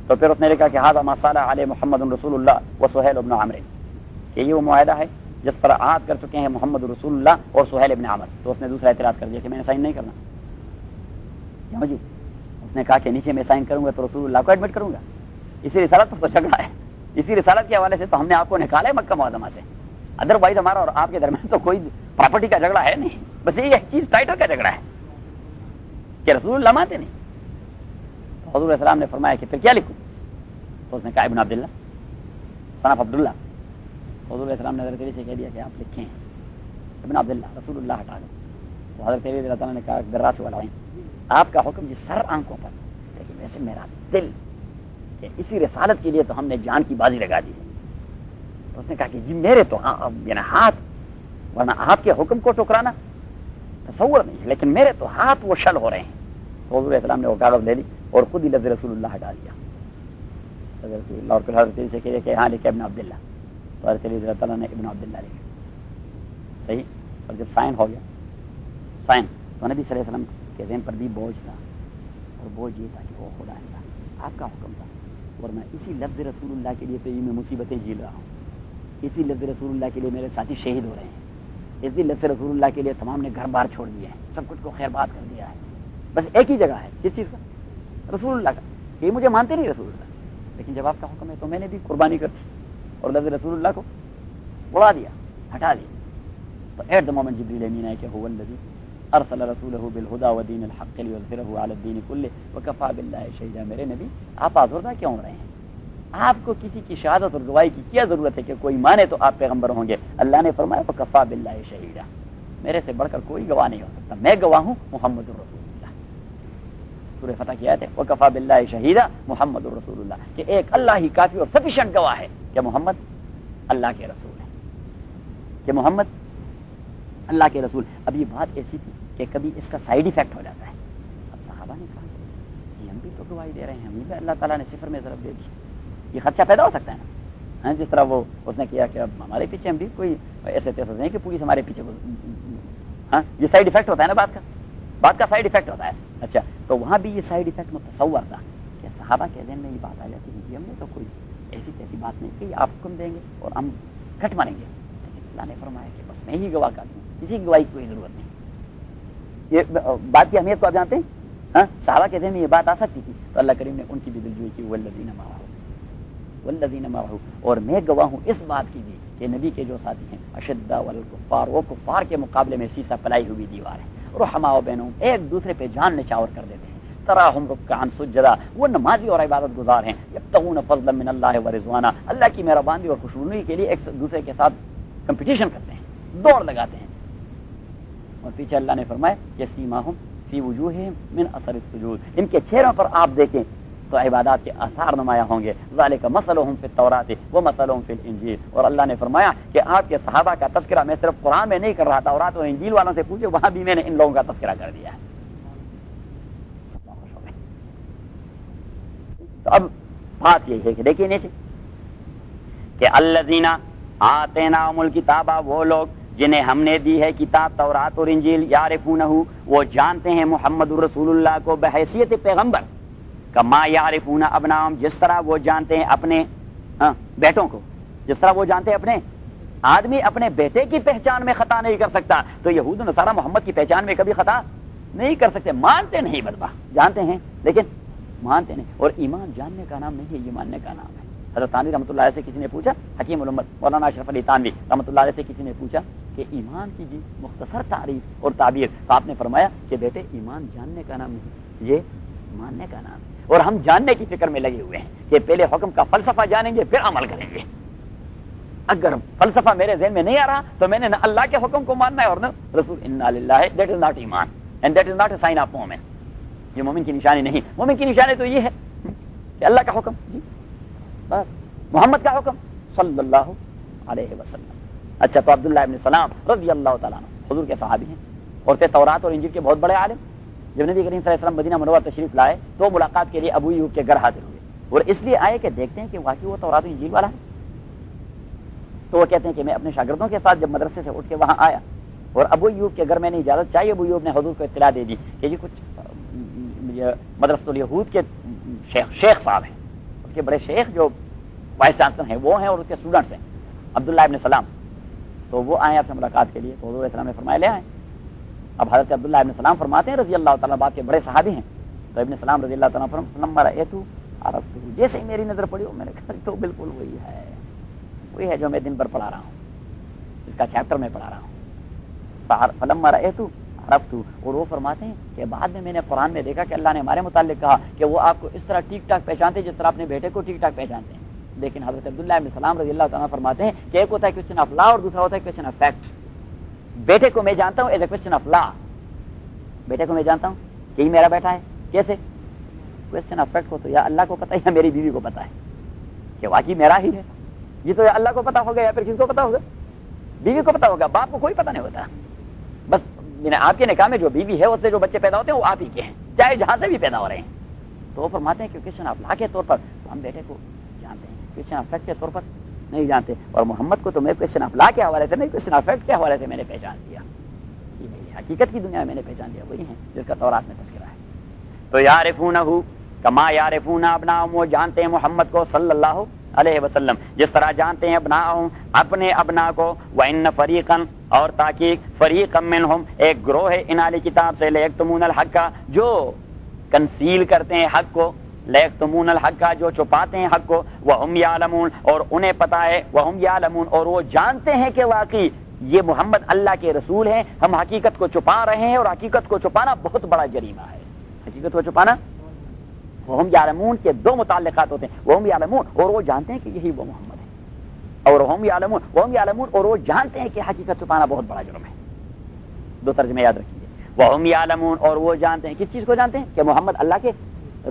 تو پھر اس نے لکھا کہ ھذا ما صالح علیہ محمد رسول اللہ و سہیل بن عمرو, کہ یہ وہ معاہدہ ہے جس پر عہد کر چکے ہیں محمد رسول اللہ اور سہیل ابن عمر. تو اس نے دوسرا اعتراض کر دیا کہ میں نے سائن نہیں کرنا. کیوں جی؟ اس نے کہا کہ نیچے میں سائن کروں گا تو رسول اللہ کو ایڈمٹ کروں گا. اسی رسالت پر تو جھگڑا ہے, اسی رسالت کے حوالے سے تو ہم نے آپ کو نکالا ہے مکہ معظمہ سے. ادر وائز ہمارا اور آپ کے درمیان تو کوئی پراپرٹی کا جھگڑا ہے نہیں, بس یہ چیز ٹائٹل کا جھگڑا ہے کہ رسول اللہ مانتے نہیں. تو حضور السلام نے فرمایا کہ پھر کیا لکھوں؟ تو اس نے کہا ابن عبداللہ صن آف عبداللہ. حضور السلام نے حضرت علی سے کہہ دیا کہ آپ لکھیں ابن عبداللہ, رسول اللہ ہٹا دو. تو حضرت علی رضی اللہ عنہ نے کہا دراس والا آپ کا حکم جس سر آنکھوں پر, لیکن ویسے میرا دل کہ اسی رسالت کے لیے تو ہم نے جان کی بازی لگا دی. تو اس نے کہا کہ جی میرے تو یعنی ہاتھ, ورنہ آپ کے حکم کو ٹکرانا تصور نہیں, لیکن میرے تو ہاتھ وہ شل ہو رہے ہیں. تو حضور السلام نے وہ کاغذ لے لی اور خود ہی لفظ رسول اللہ ہٹا دیا. رسول اللہ, اور پھر حضرت علی سے کہہ کہ ہاں لکھے ابن عبداللہ. تو حضرت علی رضی اللہ عنہ نے ابن عبداللہ لکھا. صحیح. اور جب سائن ہو گیا سائن, تو نبی صلی اللہ علیہ وسلم کے ذہن پر بھی بوجھ تھا, اور بوجھ یہ تھا کہ وہ خدا اللہ آپ کا حکم تھا, ورنہ اسی لفظ رسول اللہ کے لیے تو یہ میں مصیبتیں جھیل رہا ہوں. اسی لفظ رسول اللہ کے لیے میرے ساتھی شہید ہو رہے ہیں. اسی لفظ رسول اللہ کے لیے تمام نے گھر بار چھوڑ دیا ہے, سب کچھ کو خیر بات کر دیا ہے. بس ایک ہی جگہ ہے کس چیز کا, رسول اللہ کا. یہ مجھے مانتے نہیں رسول اللہ, لیکن جب آپ کا حکم ہے تو میں نے بھی قربانی کر دی اور لفظ رسول اللہ کو اڑا دیا, ہٹا دیا. تو ایٹ دا مومنٹ جبریل امین ہے کہ هو الذی ارسل رسوله بالهدى ودین الحق لیظہرہ علی الدین کلہ وکفی باللہ شہیدا. میرے نبی آپ آزردہ کیوں ہو رہے ہیں؟ آپ کو کسی کی شہادت اور گواہی کی کیا ضرورت ہے کہ کوئی مانے تو آپ پیغمبر ہوں گے؟ اللہ نے فرمایا وکفی باللہ شہیدا, میرے سے بڑھ کر کوئی گواہ نہیں ہو سکتا, میں گواہ ہوں محمد رسول اللہ. سورہ فتح کی آیت ہے وکفی باللہ شہیدا محمد رسول اللہ, کہ ایک اللہ ہی کافی اور سفیشینٹ گواہ ہے کہ محمد اللہ کے رسول ہے, کہ محمد اللہ کے رسول. اب یہ بات ایسی تھی کہ کبھی اس کا سائیڈ ایفیکٹ ہو جاتا ہے. اب صحابہ نے کہا کہ ہم بھی تو گواہی دے رہے ہیں, ہم بھی اللہ تعالیٰ نے صفر میں ضرب دے دی. یہ خدشہ پیدا ہو سکتا ہے نا, جس طرح وہ اس نے کیا کہ اب ہمارے پیچھے ہم بھی کوئی ایسے تیسے نہیں کہ پولیس ہمارے پیچھے. ہاں یہ سائیڈ ایفیکٹ ہوتا ہے نا, بات کا سائیڈ ایفیکٹ ہوتا ہے. اچھا, تو وہاں بھی یہ سائیڈ ایفیکٹ متصور تھا کہ صحابہ کے ذہن میں یہ بات آ جاتی ہے کہ ہم نے تو کوئی ایسی تیسی بات نہیں کہ آپ حکم دیں گے اور ہم کٹ مانیں گے. لیکن اللہ نے فرمایا کہ بس میں ہی گواہ کر دوں, کسی کی گواہی کی کوئی ضرورت نہیں. یہ بات کی اہمیت کو آپ جانتے ہیں. ہاں صحابہ کے ذہن میں یہ بات آ سکتی تھی, تو اللہ کریم نے ان کی بھی دلجوئی کی والذین معہ, اور میں گواہ ہوں اس بات کی بھی کہ نبی کے جو ساتھی ہیں اشداء والکفار, وہ کفار کے مقابلے میں سیسا پلائی ہوئی دیوار ہے. رحماء بینہم, ایک دوسرے پہ جان نچاور کر دیتے ہیں. تراہم رکعا سجدا, وہ نمازی اور عبادت گزار ہیں. یبتغون فضلا من اللہ ورضوانا, اللہ کی مہربانی اور خوشنودی کے لیے ایک دوسرے کے ساتھ کمپٹیشن کرتے ہیں, دوڑ لگاتے ہیں. اور پیچھے اللہ نے فرمایا کہ سیماہم فی وجوہہم من اثر السجود, ان کے چہروں پر آپ دیکھیں تو عبادات کے آثار نمایاں ہوں گے. ذالک مثلہم فی التوراۃ ومثلہم فی الانجیل, اور اللہ نے فرمایا کہ آپ کے صحابہ کا تذکرہ میں صرف قرآن میں نہیں کر رہا, تورات اور انجیل والوں سے پوچھے, وہاں بھی میں نے ان لوگوں کا تذکرہ کر دیا ہے. تو اب بات یہ ہے کہ دیکھیے نیچے کہ الذین آتیناہم الکتاب, وہ لوگ جنہیں ہم نے دی ہے کتاب تورات اور انجیل, یعرفونہ, وہ جانتے ہیں محمد الرسول اللہ کو بحیثیت پیغمبر, کما یعرفون ابناہم، جس طرح وہ جانتے ہیں اپنے بیٹوں کو، جس طرح وہ جانتے ہیں اپنے آدمی اپنے بیٹے کی پہچان میں خطا نہیں کر سکتا، تو یہود و نصارہ محمد کی پہچان میں کبھی خطا نہیں کر سکتے. مانتے نہیں بدبخت، جانتے ہیں لیکن مانتے نہیں. اور ایمان جاننے کا نام نہیں ہے، یہ ماننے کا نام ہے. حضرت تھانوی رحمۃ اللہ علیہ سے کسی نے پوچھا، حکیم الامت مولانا اشرف علی تھانوی رحمۃ اللہ علیہ سے کسی نے پوچھا کہ ایمان کی جی مختصر تعریف اور تعبیر، تو آپ نے فرمایا کہ بیٹے ایمان جاننے کا نام نہیں، یہ ماننے کا نام ہے. اور ہم جاننے کی فکر میں لگے ہوئے ہیں کہ پہلے حکم کا فلسفہ جانیں گے پھر عمل کریں گے. اگر فلسفہ میرے ذہن میں نہیں آ رہا تو میں نے نہ اللہ کے حکم کو ماننا ہے اور نہ رسول. انا للہ، دیٹ از ناٹ ایمان and that is not a sign of مومن. یہ مومن کی نشانی نہیں. مومن کی نشانی تو یہ ہے کہ اللہ کا حکم جی بس، محمد کا حکم صلی اللہ علیہ وسلم. اچھا، تو عبداللہ ابن سلام رضی اللہ تعالیٰ عنہ حضور کے صحابی ہیں اور تھے تورات اور انجیل کے بہت بڑے عالم. جب نبی کریم صلی اللہ علیہ وسلم مدینہ منورہ تشریف لائے تو ملاقات کے لیے ابو ایوب کے گھر حاضر ہوئے، اور اس لیے آئے کہ دیکھتے ہیں کہ واقعی وہ تورات و انجیل والا ہے. تو وہ کہتے ہیں کہ میں اپنے شاگردوں کے ساتھ جب مدرسے سے اٹھ کے وہاں آیا اور ابو ایوب کے گھر میں نے اجازت چاہیے، ابو ایوب نے حضور کو اطلاع دے دی کہ یہ کچھ مدرسۃ الیہود کے شیخ صاحب ہیں، اس کے بڑے شیخ جو وائس چانسلر ہیں وہ ہیں اور اس کے اسٹوڈنٹس ہیں عبداللہ ابن سلام. تو وہ آئے آپ سے ملاقات کے لیے، تو حضور علیہ السلام نے فرمایا لے آئیں. اب حضرت عبداللہ ابن سلام فرماتے ہیں رضی اللہ تعالیٰ بعد کے بڑے صحابی ہیں. تو ابن سلام رضی اللہ تعالیٰ فرمایا جیسے ہی میری نظر پڑی میں نے کہا تو بالکل وہی ہے جو میں دن بھر پڑھا رہا ہوں، اس کا چیپٹر میں پڑھا رہا ہوں. فلما رأیت عرفت، اور وہ فرماتے ہیں کہ بعد میں نے قرآن میں دیکھا کہ اللہ نے ہمارے متعلق کہا کہ وہ آپ کو اس طرح ٹھیک ٹھاک پہچانتے جس طرح اپنے بیٹے کو ٹھیک ٹھاک پہچانتے ہیں. لیکن حضرت عبداللہ ابن سلام رضی اللہ تعالیٰ فرماتے ہیں کہ ایک ہوتا ہے کویسچن آف لا اور دوسرا ہوتا ہے کویسچن آف فیکٹ. بیٹے کو میں جانتا ہوں as a question of law, بیٹے کو میں جانتا ہوں کہ یہ میرا بیٹا ہے. کیسے؟ کویسچن آف فیکٹ کو تو یا اللہ کو پتا ہے یا میری بیوی کو پتا ہے کہ واقعی میرا ہی ہے. یہ تو یا اللہ کو پتا ہوگا یا پھر کس کو پتا ہوگا؟ بیوی کو پتا ہوگا. باپ کو کوئی پتا نہیں ہوتا. بس آپ کے نکاح میں جو بیوی ہے اس سے جو بچے پیدا ہوتے ہیں وہ آپ ہی کے ہیں، چاہے جہاں سے بھی پیدا ہو رہے ہیں. تو وہ فرماتے ہیں کہ کویسچن آف لا کے طور پر ہم بیٹے کو جانتے ہیں، کویسچن آف فیکٹ کے طور پر نہیں جانتے. اور محمد کو تو میں کویسچن آف لا کے حوالے سے نہیں، کویسچن آف فیکٹ کے حوالے سے میں نے پہچان دیا. یہ میری حقیقت کی دنیا میں نے پہچان دیا، وہی ہیں جس کا تورات میں تذکرہ ہے. تو یعرفونہ کما یعرفون ابناءہم، وہ جانتے ہیں محمد کو صلی اللہ علیہ وسلم جس طرح جانتے ہیں ابناءہم اپنے ابنا کو. وَإِنَّ فَرِيقًا، اور تاکہ فریقا منہم، ایک گروہ ہے ان اہل کتاب سے، لیکتمون الحق، جو کنسیل کرتے ہیں حق کو، لیکتمون الحق، جو چھپاتے ہیں حق کو، وہم یعلمون، اور انہیں پتہ ہے، وہم یعلمون، اور وہ جانتے ہیں کہ واقعی یہ محمد اللہ کے رسول ہیں. ہم حقیقت کو چھپا رہے ہیں اور حقیقت کو چھپانا بہت بڑا جریمہ ہے. حقیقت کو چھپانا، وہم یعلمون کے دو متعلقات ہوتے ہیں. وہم یعلمون، اور وہ جانتے ہیں کہ یہی وہ محمد ہے، اور وہم یعلمون، اور وہ جانتے ہیں کہ حقیقت چھپانا بہت بڑا جرم ہے. دو ترجمے یاد رکھیے. وہم یعلمون، اور وہ جانتے ہیں، کس چیز کو جانتے ہیں؟ کہ محمد اللہ کے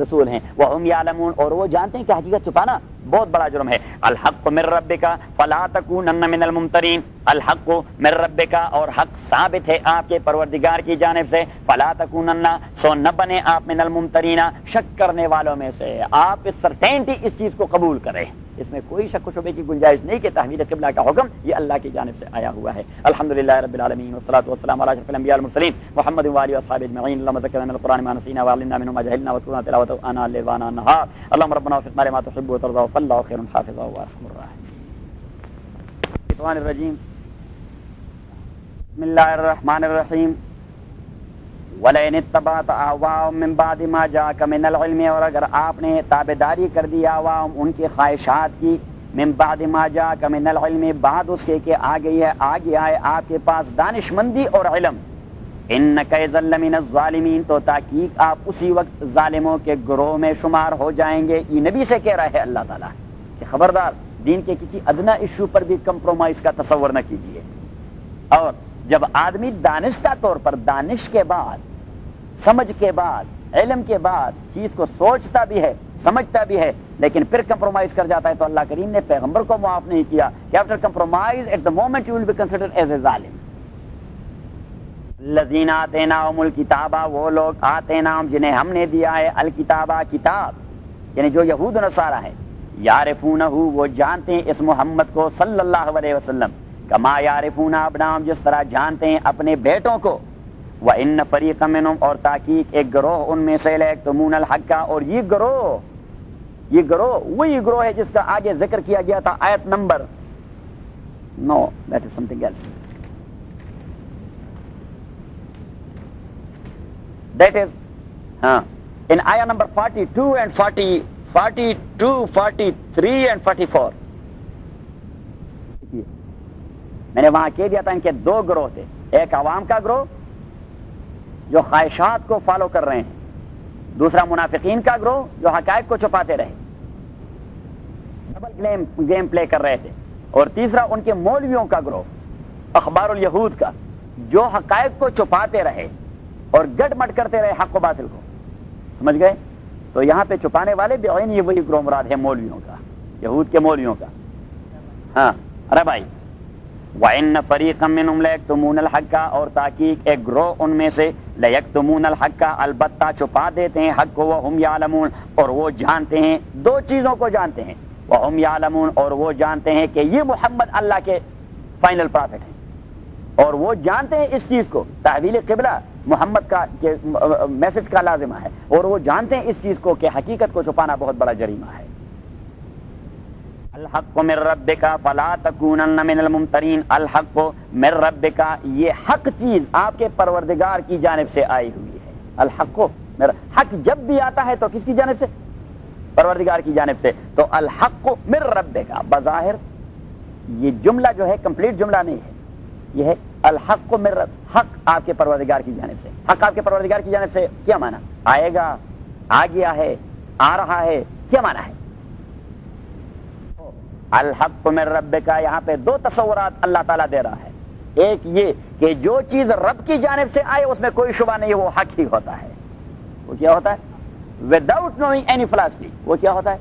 رسول ہیں. وہم یعلمون، اور وہ جانتے ہیں کہ حقیقت چھپانا بہت بڑا جرم ہے. الحق من ربک فلا تکونن من الممترین، الحق من ربک، اور حق ثابت ہے آپ کے پروردگار کی جانب سے. فلا تکونن، سو نہ بنے آپ من الممترین، شک کرنے والوں میں سے. آپ اس سرٹینٹی اس چیز کو قبول کریں، اس میں کوئی شک و شبے کی گنجائش نہیں کہ تحویل قبلہ کا حکم یہ اللہ کی جانب سے آیا ہوا ہے. الحمدللہ رب العالمین والصلاۃ والسلام علی اشرف الانبیاء والمرسلین محمد وآلہ وصحبہ اجمعین. اللهم ذکرنا من القرآن ما نسینا وعلمنا منه ما جهلنا واذكرنا تلاوته آناء الليل وآناء النهار. اللهم ربنا وفقنا لما تحب وترضى فالله خير حافظا وارحم الراحمين. الشیطان الرجیم. بسم اللہ الرحمن الرحیم. وَلَئِنِ اتَّبَعْتَ أَهْوَاءَهُم مِّن بَعْدِ مَا جَاءَكَ مِنَ الْعِلْمِ، اور اگر آپ نے تابعداری کر دی اہواءہم ان کی خواہشات کی، من بعد ما جاءک من العلم، بعد اس کے کہ آ گیا ہے آپ کے پاس دانش مندی اور علم. انک اذا لمن الظالمین، تو تحقیق آپ اسی وقت ظالموں کے گروہ میں شمار ہو جائیں گے. یہ نبی سے کہہ رہا ہے اللہ تعالیٰ کہ خبردار دین کے کسی ادنا ایشو پر بھی کمپرومائز کا تصور نہ کیجیے. اور جب آدمی دانستہ طور پر، دانش کے بعد، سمجھ کے بعد، علم کے بعد چیز کو سوچتا بھی ہے، سمجھتا بھی ہے، لیکن پھر کمپرومائز کر جاتا ہے، تو اللہ کریم نے پیغمبر کو معاف نہیں کیا کہ after compromise at the moment you will be considered as a ظالم. الذین آتیناہم الکتاب، وہ لوگ آتیناہم جنہیں ہم نے دیا ہے الکتاب کتاب، یعنی جو یہود و نصارہ ہیں. یعرفونہ، وہ جانتے ہیں اس محمد کو صلی اللہ علیہ وسلم. کما یعرفون ابناہم، جس طرح جانتے ہیں اپنے بیٹوں کو. وَإِنَّ فَرِيقًا مِّنْهُمْ اور تحقیق ایک گروہ ان میں سے لَيَكْتُمُونَ الْحَقَّ اور یہ گروہ وہی گروہ ہے جس کا آگے ذکر کیا گیا تھا آیت number No, that is something else. That is in ayah number 42 and 42, 43 and 44. میں نے وہاں کہہ دیا تھا ان کے دو گروہ تھے، ایک عوام کا گروہ جو خواہشات کو فالو کر رہے ہیں، دوسرا منافقین کا گروہ جو حقائق کو چھپاتے رہے، ڈبل گیم پلے کر رہے تھے، اور تیسرا ان کے مولویوں کا گروہ اخبار الیہود کا جو حقائق کو چھپاتے رہے اور گٹ مٹ کرتے رہے حق و باطل کو. سمجھ گئے؟ تو یہاں پہ چھپانے والے بھی یہ وہی گروہ مراد ہے مولویوں کا، یہود کے مولویوں کا. ہاں ارے بھائی وَإِنَّ فَرِيقًا مِّنْهُمْ لَيَكْتُمُونَ الْحَقَّ اور تحقیق ایک گروہ ان میں سے لَيَكْتُمُونَ الْحَقَّ البتہ چھپا دیتے ہیں حق کو، وَهُمْ يَعْلَمُونَ اور وہ جانتے ہیں، دو چیزوں کو جانتے ہیں، وَهُمْ يَعْلَمُونَ اور وہ جانتے ہیں کہ یہ محمد اللہ کے فائنل پرافٹ ہیں، اور وہ جانتے ہیں اس چیز کو تحویل قبلہ محمد کا میسج کا لازمہ ہے، اور وہ جانتے ہیں اس چیز کو کہ حقیقت کو چھپانا بہت بڑا جریمہ ہے. الحق من ربک فلا تکونن من الممترین، الحق من ربک یہ حق چیز آپ کے پروردگار کی جانب سے آئی ہوئی ہے. الحق حق جب بھی آتا ہے تو کس کی جانب سے؟ پروردگار کی جانب سے. تو الحق من ربک بظاہر یہ جملہ جو ہے کمپلیٹ جملہ نہیں ہے، یہ ہے الحق من رب، حق آپ کے پروردگار کی جانب سے. حق آپ کے پروردگار کی جانب سے کیا معنی؟ آئے گا، آ گیا ہے، آ رہا ہے، کیا معنی ہے؟ الحق من ربک یہاں پہ دو تصورات اللہ تعالیٰ دے رہا ہے. ایک یہ کہ جو چیز رب کی جانب سے آئے اس میں کوئی شبہ نہیں، وہ حق ہی ہوتا ہے. وہ کیا ہوتا ہے؟ وداؤٹ نوئنگ اینی فلاسفی وہ کیا ہوتا ہے؟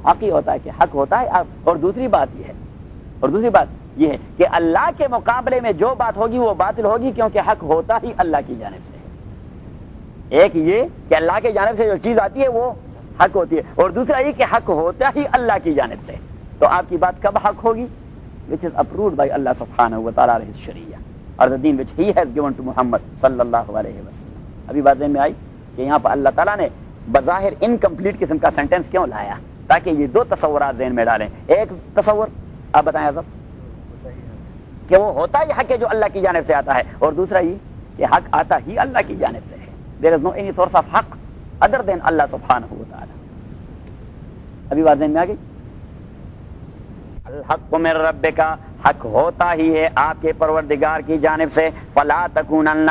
حق ہی ہوتا ہے کہ حق ہوتا ہے. اور دوسری بات یہ ہے کہ اللہ کے مقابلے میں جو بات ہوگی وہ باطل ہوگی، کیونکہ حق ہوتا ہی اللہ کی جانب سے ہے. ایک یہ کہ اللہ کی جانب سے جو چیز آتی ہے وہ حق ہوتی ہے، اور دوسرا یہ کہ حق ہوتا ہی اللہ کی جانب سے. تو آپ کی بات کب حق ہوگی؟ which is approved by Allah subhanahu wa ta'ala his sharia or the deen which he has given to Muhammad sallallahu alayhi wa sallam. ابھی بات ذہن میں آئی کہ یہاں پر اللہ تعالیٰ نے بظاہر انکمپلیٹ قسم کا سینٹینس کیوں لایا؟ تاکہ یہ دو تصورات ذہن میں ڈالیں. ایک تصور آپ بتائیں سب کہ وہ ہوتا ہی حق ہے جو اللہ کی جانب سے آتا ہے، اور دوسرا یہ کہ حق آتا ہی اللہ کی جانب سے ہے. there is no any source of حق other than Allah subhanahu wa ta'ala. ابھی بات ذہن میں آ گئی؟ الحق من ربک حق ہوتا ہی ہے آپ کے پروردگار کی جانب سے. فلا تکونن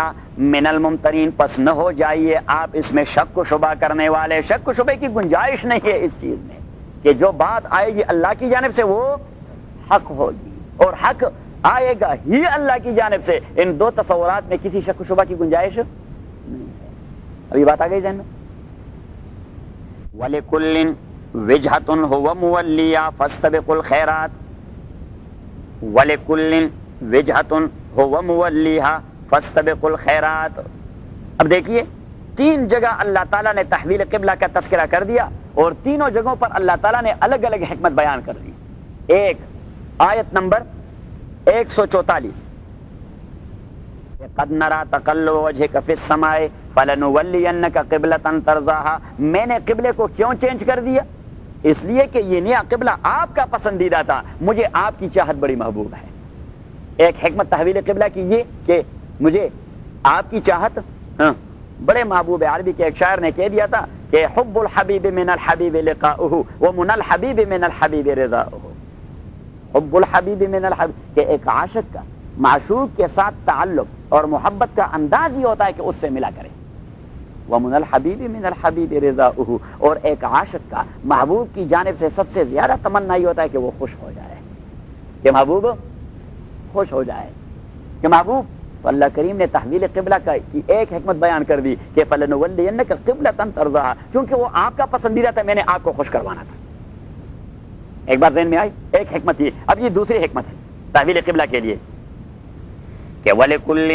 من الممترین پس نہ ہو جائیے آپ اس میں شک و شبہ کرنے والے. شک و شبہ کی گنجائش نہیں ہے اس چیز میں کہ جو بات آئے گی اللہ کی جانب سے وہ حق ہوگی، اور حق آئے گا ہی اللہ کی جانب سے. ان دو تصورات میں کسی شک و شبہ کی گنجائش نہیں ہے. ابھی بات آ گئی ذہن میں؟ وَلِكُلٍّ وجہۃ هو مولیہ فاستبقوا الخیرات. وَلِكُلٍّ وجہۃ هو مولیہ فاستبقوا الخیرات. اب دیکھیے تین جگہ اللہ تعالیٰ نے تحویل قبلہ کا تذکرہ کر دیا، اور تینوں جگہوں پر اللہ تعالیٰ نے الگ الگ حکمت بیان کر دی. ایک آیت نمبر 144 قد نرى تقلب وجهك في السماء فلنولينك قبلة ترضاها. میں نے قبلے کو کیوں چینج کر دیا؟ اس لیے کہ یہ نیا قبلہ آپ کا پسندیدہ تھا، مجھے آپ کی چاہت بڑی محبوب ہے. ایک حکمت تحویل قبلہ کی یہ کہ مجھے آپ کی چاہت بڑے محبوب ہے. عربی کے ایک شاعر نے کہہ دیا تھا کہ حب الحبیب من الحبیب لقاؤہ ومن الحبیب من الحبیب رضاؤہ. حب الحبیب من الحبیب کہ ایک عاشق کا معشوق کے ساتھ تعلق اور محبت کا انداز ہی ہوتا ہے کہ اس سے ملا کرے. ومن الحبیب من الحبیب رضاؤہ اور ایک عاشق کا محبوب کی جانب سے سب سے زیادہ تمنا ہی ہوتا ہے کہ وہ خوش ہو جائے، کہ محبوب خوش ہو جائے، کہ محبوب. تو اللہ کریم نے تحویل قبلہ کی ایک حکمت بیان کر دی کہ فلنولینک قبلۃ ترضاها، کیونکہ وہ آپ کا پسندیدہ تھا، میں نے آپ کو خوش کروانا تھا. ایک بات ذہن میں آئی؟ ایک حکمت یہ. اب یہ دوسری حکمت ہے تحویل قبلہ کے لیے کہ وَلِكُلٍّ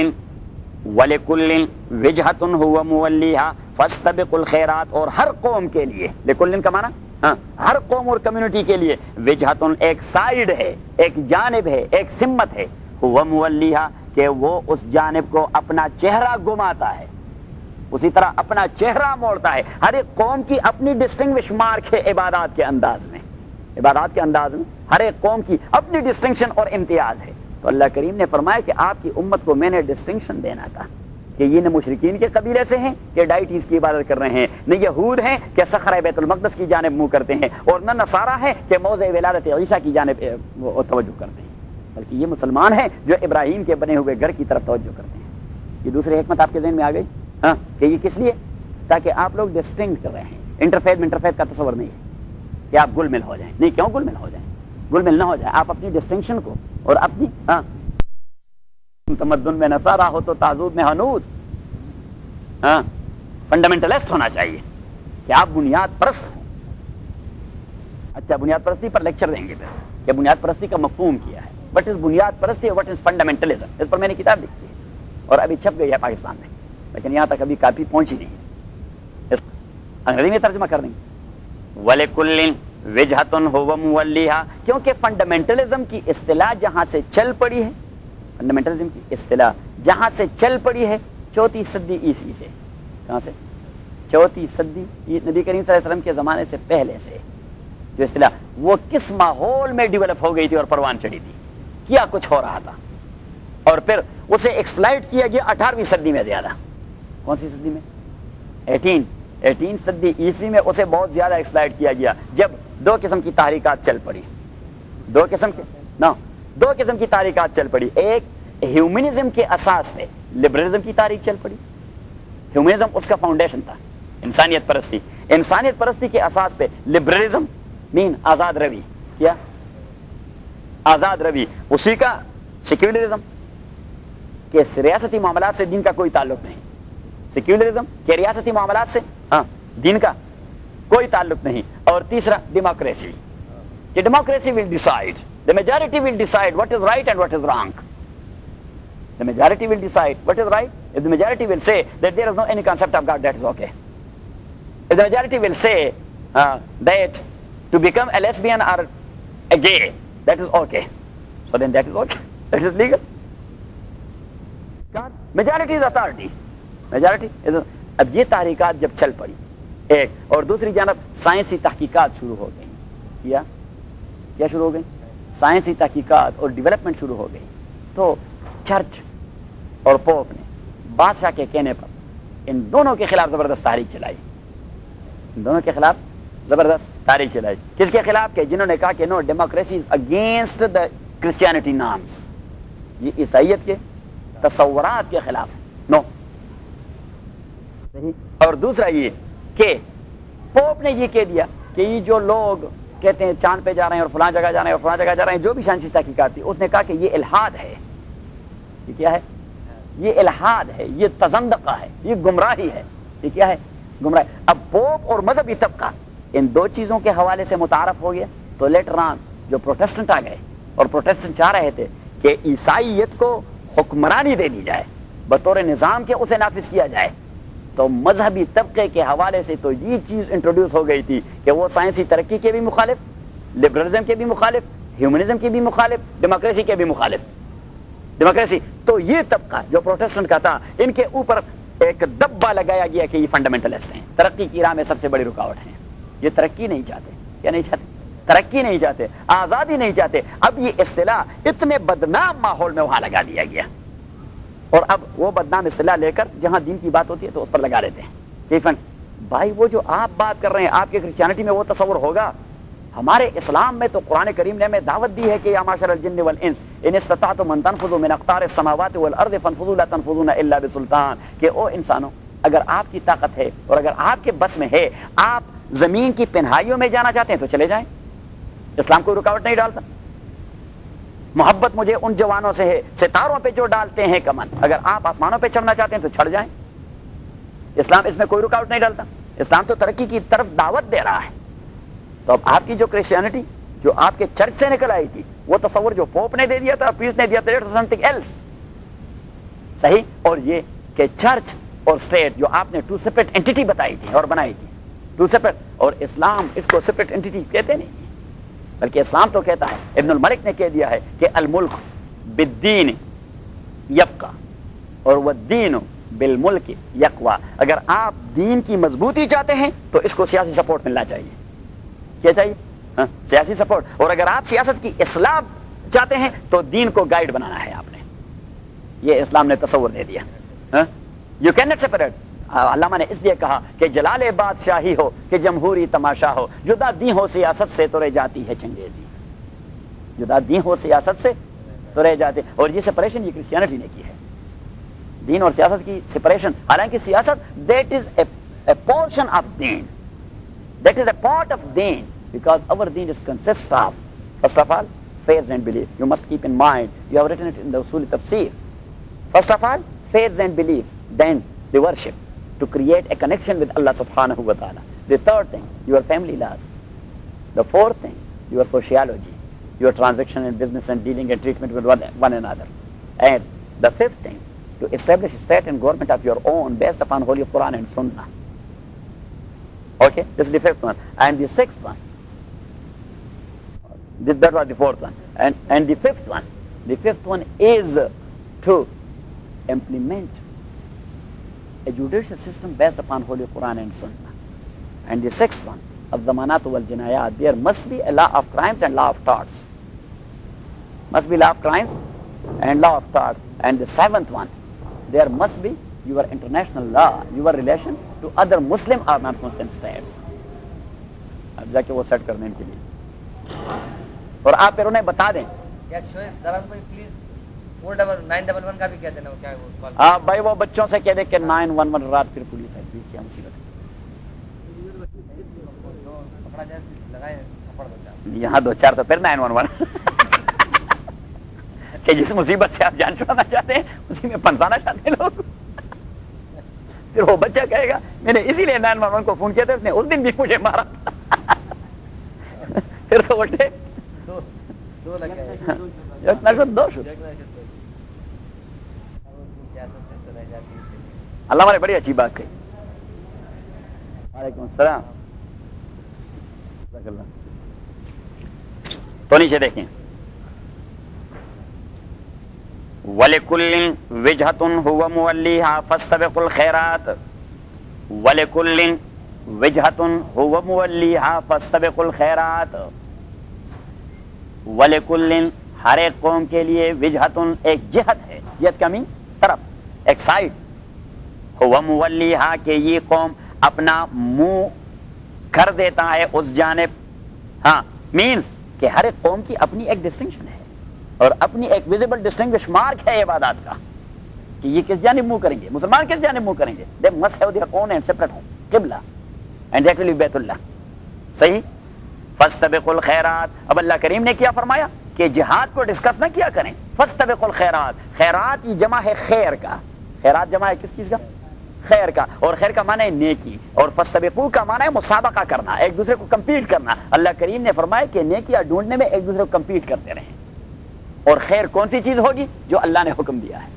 وِجْهَةٌ هُوَ مُوَلِّيهَا فَاسْتَبِقُوا الْخَيْرَاتِ. اور ہر قوم کے لیے لِكُلٍّ کا معنی ہر قوم اور کمیونٹی کے لیے وجہتن ایک سائیڈ ہے، ایک جانب ہے، ایک سمت ہے. هُوَ مُوَلِّيهَا کہ وہ اس جانب کو اپنا چہرہ گھماتا ہے، اسی طرح اپنا چہرہ موڑتا ہے۔ ہر ایک قوم کی اپنی ڈسٹنگوش مارک ہے عبادات کے انداز میں، عبادات کے انداز میں ہر ایک قوم کی اپنی ڈسٹنکشن اور امتیاز ہے۔ تو اللہ کریم نے فرمایا کہ آپ کی امت کو میں نے ڈسٹنکشن دینا تھا کہ یہ نہ مشرکین کے قبیلے سے ہیں کہ ڈائٹیز کی عبادت کر رہے ہیں، نہ یہود ہیں کہ صخرہ بیت المقدس کی جانب منہ کرتے ہیں، اور نہ نصارہ ہیں کہ موضع ولادت عیسیٰ کی جانب توجہ کرتے ہیں، بلکہ یہ مسلمان ہیں جو ابراہیم کے بنے ہوئے گھر کی طرف توجہ کرتے ہیں۔ یہ دوسری حکمت آپ کے ذہن میں آ گئی ہاں کہ یہ کس لیے؟ تاکہ آپ لوگ ڈسٹنکٹ کر رہے ہیں، انٹرفیت کا تصور نہیں ہے کہ آپ گل مل ہو جائیں، نہیں، کیوں گل مل ہو جائیں؟ گل مل نہ ہو جائے، آپ اپنی ڈسٹنکشن کو اور اپنی تمدن میں نصارہ ہو تو تعزب میں حنود، فنڈامنٹلسٹ ہونا چاہیے کہ آپ بنیاد پرست ہوں۔ اچھا، بنیاد پرستی پر لیکچر دیں گے پھر کہ بنیاد پرستی کا مفہوم کیا ہے، وٹ از بنیاد پرستی، وٹ از فنڈامنٹلزم۔ اس پر میں نے کتاب لکھی ہے اور ابھی چھپ گئی ہے پاکستان میں، لیکن یہاں تک ابھی کاپی پہنچی نہیں ہے، اس انگریزی میں ترجمہ کر دیں گے۔ وَلِكُلٍّ وِجْهَةٌ هُوَ مُوَلِّيهَا، کیونکہ فنڈامنٹلزم کی اصطلاح جہاں سے چل پڑی ہے، فنڈامنٹلزم کی اصطلاح جہاں سے چل پڑی ہے 4 صدی عیسوی سے، کہاں سے؟ 4 صدی نبی کریم صلی اللہ علیہ وسلم کے زمانے سے پہلے سے جو اصطلاح وہ کس ماحول میں ڈیولپ ہو گئی تھی اور پروان چڑھی تھی، کیا کچھ ہو رہا تھا، اور پھر اسے ایکسپلائٹ کیا گیا 18ویں صدی میں زیادہ۔ کون سی صدی میں؟ 18 صدی عیسوی میں اسے بہت زیادہ ایکسپلائٹ کیا گیا، جب 2 قسم کی تحریکات چل پڑی، 2 قسم کی تحریکات چل پڑی۔ ایک ہیومنزم کے اساس پہ لبرلزم کی تحریک چل پڑی، ہیومنزم اس کا فاؤنڈیشن تھا، انسانیت پرستی، انسانیت پرستی کے اساس پہ لبرلزم مین آزاد روی، کیا آزاد روی، اسی کا سیکولرزم کہ ریاستی معاملات سے دین کا کوئی تعلق نہیں، سیکولرزم کہ ریاستی معاملات سے دین کا کوئی تعلق نہیں، اور تیسرا ڈیموکریسی کہ democracy will decide, the majority will decide what is right and what is wrong. The majority will decide what is right. If the majority will say that there is no any concept of God, that is okay. If the majority will say that to become a lesbian or a gay, that is okay, so then that is okay, that is legal. God, majority is authority. Majority is اب یہ تحریکات جب چل پڑی ایک، اور دوسری جانب سائنسی تحقیقات شروع ہو گئی، کیا شروع ہو گئی؟ سائنسی تحقیقات اور ڈیولپمنٹ شروع ہو گئی، تو چرچ اور پوپ نے بادشاہ کے کہنے پر ان دونوں کے خلاف زبردست تحریک چلائی، ان دونوں کے خلاف زبردست تحریک چلائی۔ کس کے خلاف؟ کہ جنہوں نے کہا کہ no democracy is against the Christianity norms, یہ عیسائیت کے تصورات کے خلاف نو۔ اور دوسرا یہ کہ پوپ نے یہ کہہ دیا کہ یہ جو لوگ کہتے ہیں چاند پہ جا رہے ہیں اور فلاں جگہ جا رہے ہیں اور فلاں جگہ جا رہے ہیں، جو بھی سائنسی تحقیقات تھی، اس نے کہا کہ یہ الحاد ہے، یہ کیا ہے؟ یہ الحاد ہے، یہ تزندقہ ہے، یہ گمراہی ہے، یہ کیا ہے؟ گمراہی۔ اب پوپ اور مذہبی طبقہ ان دو چیزوں کے حوالے سے متعارف ہو گیا، تو لیٹر آن جو پروٹیسٹنٹ آ گئے، اور پروٹیسٹنٹ چاہ رہے تھے کہ عیسائیت کو حکمرانی دے دی جائے، بطور نظام کے اسے نافذ کیا جائے، تو مذہبی طبقے کے حوالے سے تو یہ چیز انٹروڈیوس ہو گئی تھی کہ وہ سائنسی ترقی کے بھی مخالف، لبرلزم کے بھی مخالف، ہیومنزم کے بھی مخالف، ڈیموکریسی کے بھی مخالف۔ ڈیموکریسی تو یہ طبقہ جو پروٹیسٹنٹ کا تھا، ان کے اوپر ایک دبا لگایا گیا کہ یہ فنڈامنٹلسٹ ہیں، ترقی کی راہ میں سب سے بڑی رکاوٹ ہیں، یہ ترقی نہیں چاہتے، کیا نہیں چاہتے؟ ترقی نہیں چاہتے، آزادی نہیں چاہتے۔ اب یہ اصطلاح اتنے بدنام ماحول میں وہاں لگا دیا گیا، اور اب وہ بدنام اصطلاح لے کر جہاں دین کی بات ہوتی ہے تو اس پر لگا لیتے ہیں۔ کیفن بھائی وہ جو آپ بات کر رہے ہیں، آپ کے کرسچینٹی میں وہ تصور ہوگا، ہمارے اسلام میں تو قرآن کریم نے ہمیں دعوت دی ہے کہ یا معشر الجن والانس ان استطعتم ان تنفذوا من اقطار السماوات والارض فانفذوا لا تنفذون الا بسلطان، کہ او انسانوں، اگر آپ کی طاقت ہے اور اگر آپ کے بس میں ہے، آپ زمین کی پنہائیوں میں جانا چاہتے ہیں تو چلے جائیں، اسلام کوئی رکاوٹ نہیں ڈالتا۔ محبت مجھے ان جوانوں سے ہے ستاروں پہ جو ڈالتے ہیں کمن، اگر آپ آسمانوں پہ چڑھنا چاہتے ہیں تو چڑھ جائیں، اسلام اس میں کوئی رکاوٹ نہیں ڈالتا۔ اسلام تو ترقی کی طرف دعوت دے رہا ہے۔ تو اب آپ کی جو کرسچینٹی جو آپ کے چرچ سے نکل آئی تھی، وہ تصور جو پوپ نے دے دیا تھا، پیس نے دیا تھا، سمتھنگ ایلس، صحیح۔ اور یہ کہ چرچ اور اسٹیٹ جو آپ نے ٹو سیپریٹ اینٹیٹی بتائی تھی اور بنائی تھی، ٹو سیپریٹ، اور اسلام اس کو سیپریٹ اینٹیٹی کہتے نہیں، بلکہ اسلام تو کہتا ہے، ابن الملک نے کہہ دیا ہے کہ الملک بالدین یبقا اور والدین بالملک یقوا. اگر آپ دین کی مضبوطی چاہتے ہیں تو اس کو سیاسی سپورٹ ملنا چاہیے. کیا چاہیے؟ سیاسی سپورٹ. اور اگر آپ سیاست کی اصلاح چاہتے ہیں تو دین کو گائیڈ بنانا ہے آپ نے. یہ اسلام نے تصور دے دیا. You can not separate. علامہ نے اس لیے کہا کہ جلال بادشاہی ہو کہ جمہوری تماشا ہو، جدا دین ہو سیاست سے تو رہ جاتی ہے چنگیزی. جدا دین ہو سیاست سے تو رہ جاتے. اور یہ سپریشن یہ کرسچینٹی نے کی ہے، دین اور سیاست کی سپریشن. حالانکہ سیاست that is a portion of دین، that is a part of دین، because our deen is consist of first of all faith and belief. You must keep in mind, you have written it in the usul tafsir. First of all faith and belief, then the worship to create a connection with Allah subhanahu wa ta'ala. The third thing, your family laws. The fourth thing, your sociology, your transaction and business and dealing and treatment with one another. And the fifth thing, to establish state and government of your own based upon Holy Quran and Sunnah. Okay, this is the fifth one. And the sixth one, that was the fourth one. And the fifth one is to implement a judicial system based upon Holy Quran and Sunnah. And the sixth one, al-dhamanat wal-jinayat, there must be a law of crimes and law of torts. Must be law of crimes and law of torts. And the seventh one, there must be your international law, your relation to other Muslim or non-Muslim states. اب جا کے وہ set کرنے کے لیے. اور آپ پھر انہیں بتا دیں. ہاں بھائی وہ بچوں سے کہہ دے کہ 911 رات پھر پولیس آئی. کیا مصیبت ہے یہاں 2-4 تو پھر 911 کہ جس مصیبت سے آپ جان چھڑانا چاہتے ہیں اسی میں پھنسانا چاہتے ہیں لوگ. پھر وہ بچہ کہے گا میں نے اسی لیے 911 کو فون کیا تھا، اس نے اس دن بھی مجھے مارا. پھر تو اٹھے اللہ نے بڑی اچھی بات کہی. وعلیکم السلام. تو نیچے دیکھیں وَلِكُلٍّ وِجْهَةٌ هُوَ مُوَلِّيهَا فَاسْتَبِقُوا الْخَيْرَاتِ وَلِكُلٍّ وِجْهَةٌ هُوَ مُوَلِّيهَا فَاسْتَبِقُوا الْخَيْرَاتِ. وَلِكُلٍّ ہر ایک قوم کے لیے وجہتن ایک جہت ہے. جہت کا مین طرف، ایک سائڈ. هُوَ مُوَلِّيهَا کہ یہ قوم اپنا منہ کر دیتا ہے اس جانب. ہاں مینز کہ ہر ایک قوم کی اپنی ایک ڈسٹنکشن ہے اور اپنی ایک ویزیبل ڈسٹنگوش مارک ہے عبادات کا کہ یہ کس جانب منہ کریں گے، مسلمان کس جانب منہ کریں گے. They must have their own and separate home قبلہ اینڈ دیٹ ول بی بیت اللہ. صحیح. فاستبقوا الخیرات. اب اللہ کریم نے کیا فرمایا کہ جہاد کو ڈسکس نہ کیا کریں. فاستبقوا الخیرات، خیرات یہ جمع ہے خیر کا. خیرات جمع ہے کس چیز کا؟ خیر کا. اور خیر کا معنی ہے نیکی، اور فاستبقوا کا معنی ہے مسابقہ کرنا، ایک دوسرے کو کمپیٹ کرنا. اللہ کریم نے فرمایا کہ نیکیاں ڈھونڈنے میں ایک دوسرے کو کمپیٹ کرتے رہیں. اور خیر کون سی چیز ہوگی؟ جو اللہ نے حکم دیا ہے.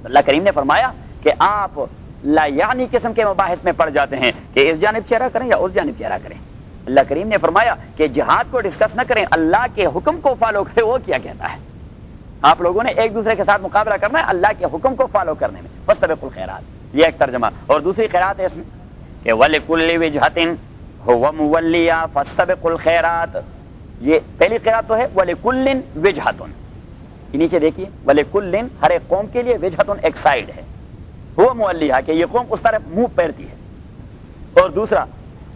اللہ کریم نے فرمایا کہ آپ لا یعنی قسم کے مباحث میں پڑ جاتے ہیں کہ اس جانب چہرہ کریں یا اس جانب چہرہ کریں. اللہ کریم نے فرمایا کہ جہاد کو ڈسکس نہ کریں، اللہ کے حکم کو فالو کریں. وہ کیا کہتا ہے؟ آپ لوگوں نے ایک دوسرے کے ساتھ مقابلہ کرنا ہے اللہ کے حکم کو فالو کرنے میں. فاستبقوا الخیرات، یہ ایک ترجمہ. اور دوسری قرات ہے اس میں کہ وَلِكُلِّ وِجْهَةٍ هُوَ مُوَلِّيهَا فَاسْتَبِقُوا الْخَيْرَاتِ. یہ پہلی قرات تو ہے وَلِكُلٍّ وِجْهَةٌ. یہ نیچے دیکھیے وَلِكُلٍّ ہر ایک قوم کے لیے وجہتن ایک سائڈ ہے. هُوَ مُوَلِّيهَا کہ یہ قوم اس طرف منہ پھیرتی ہے. اور دوسرا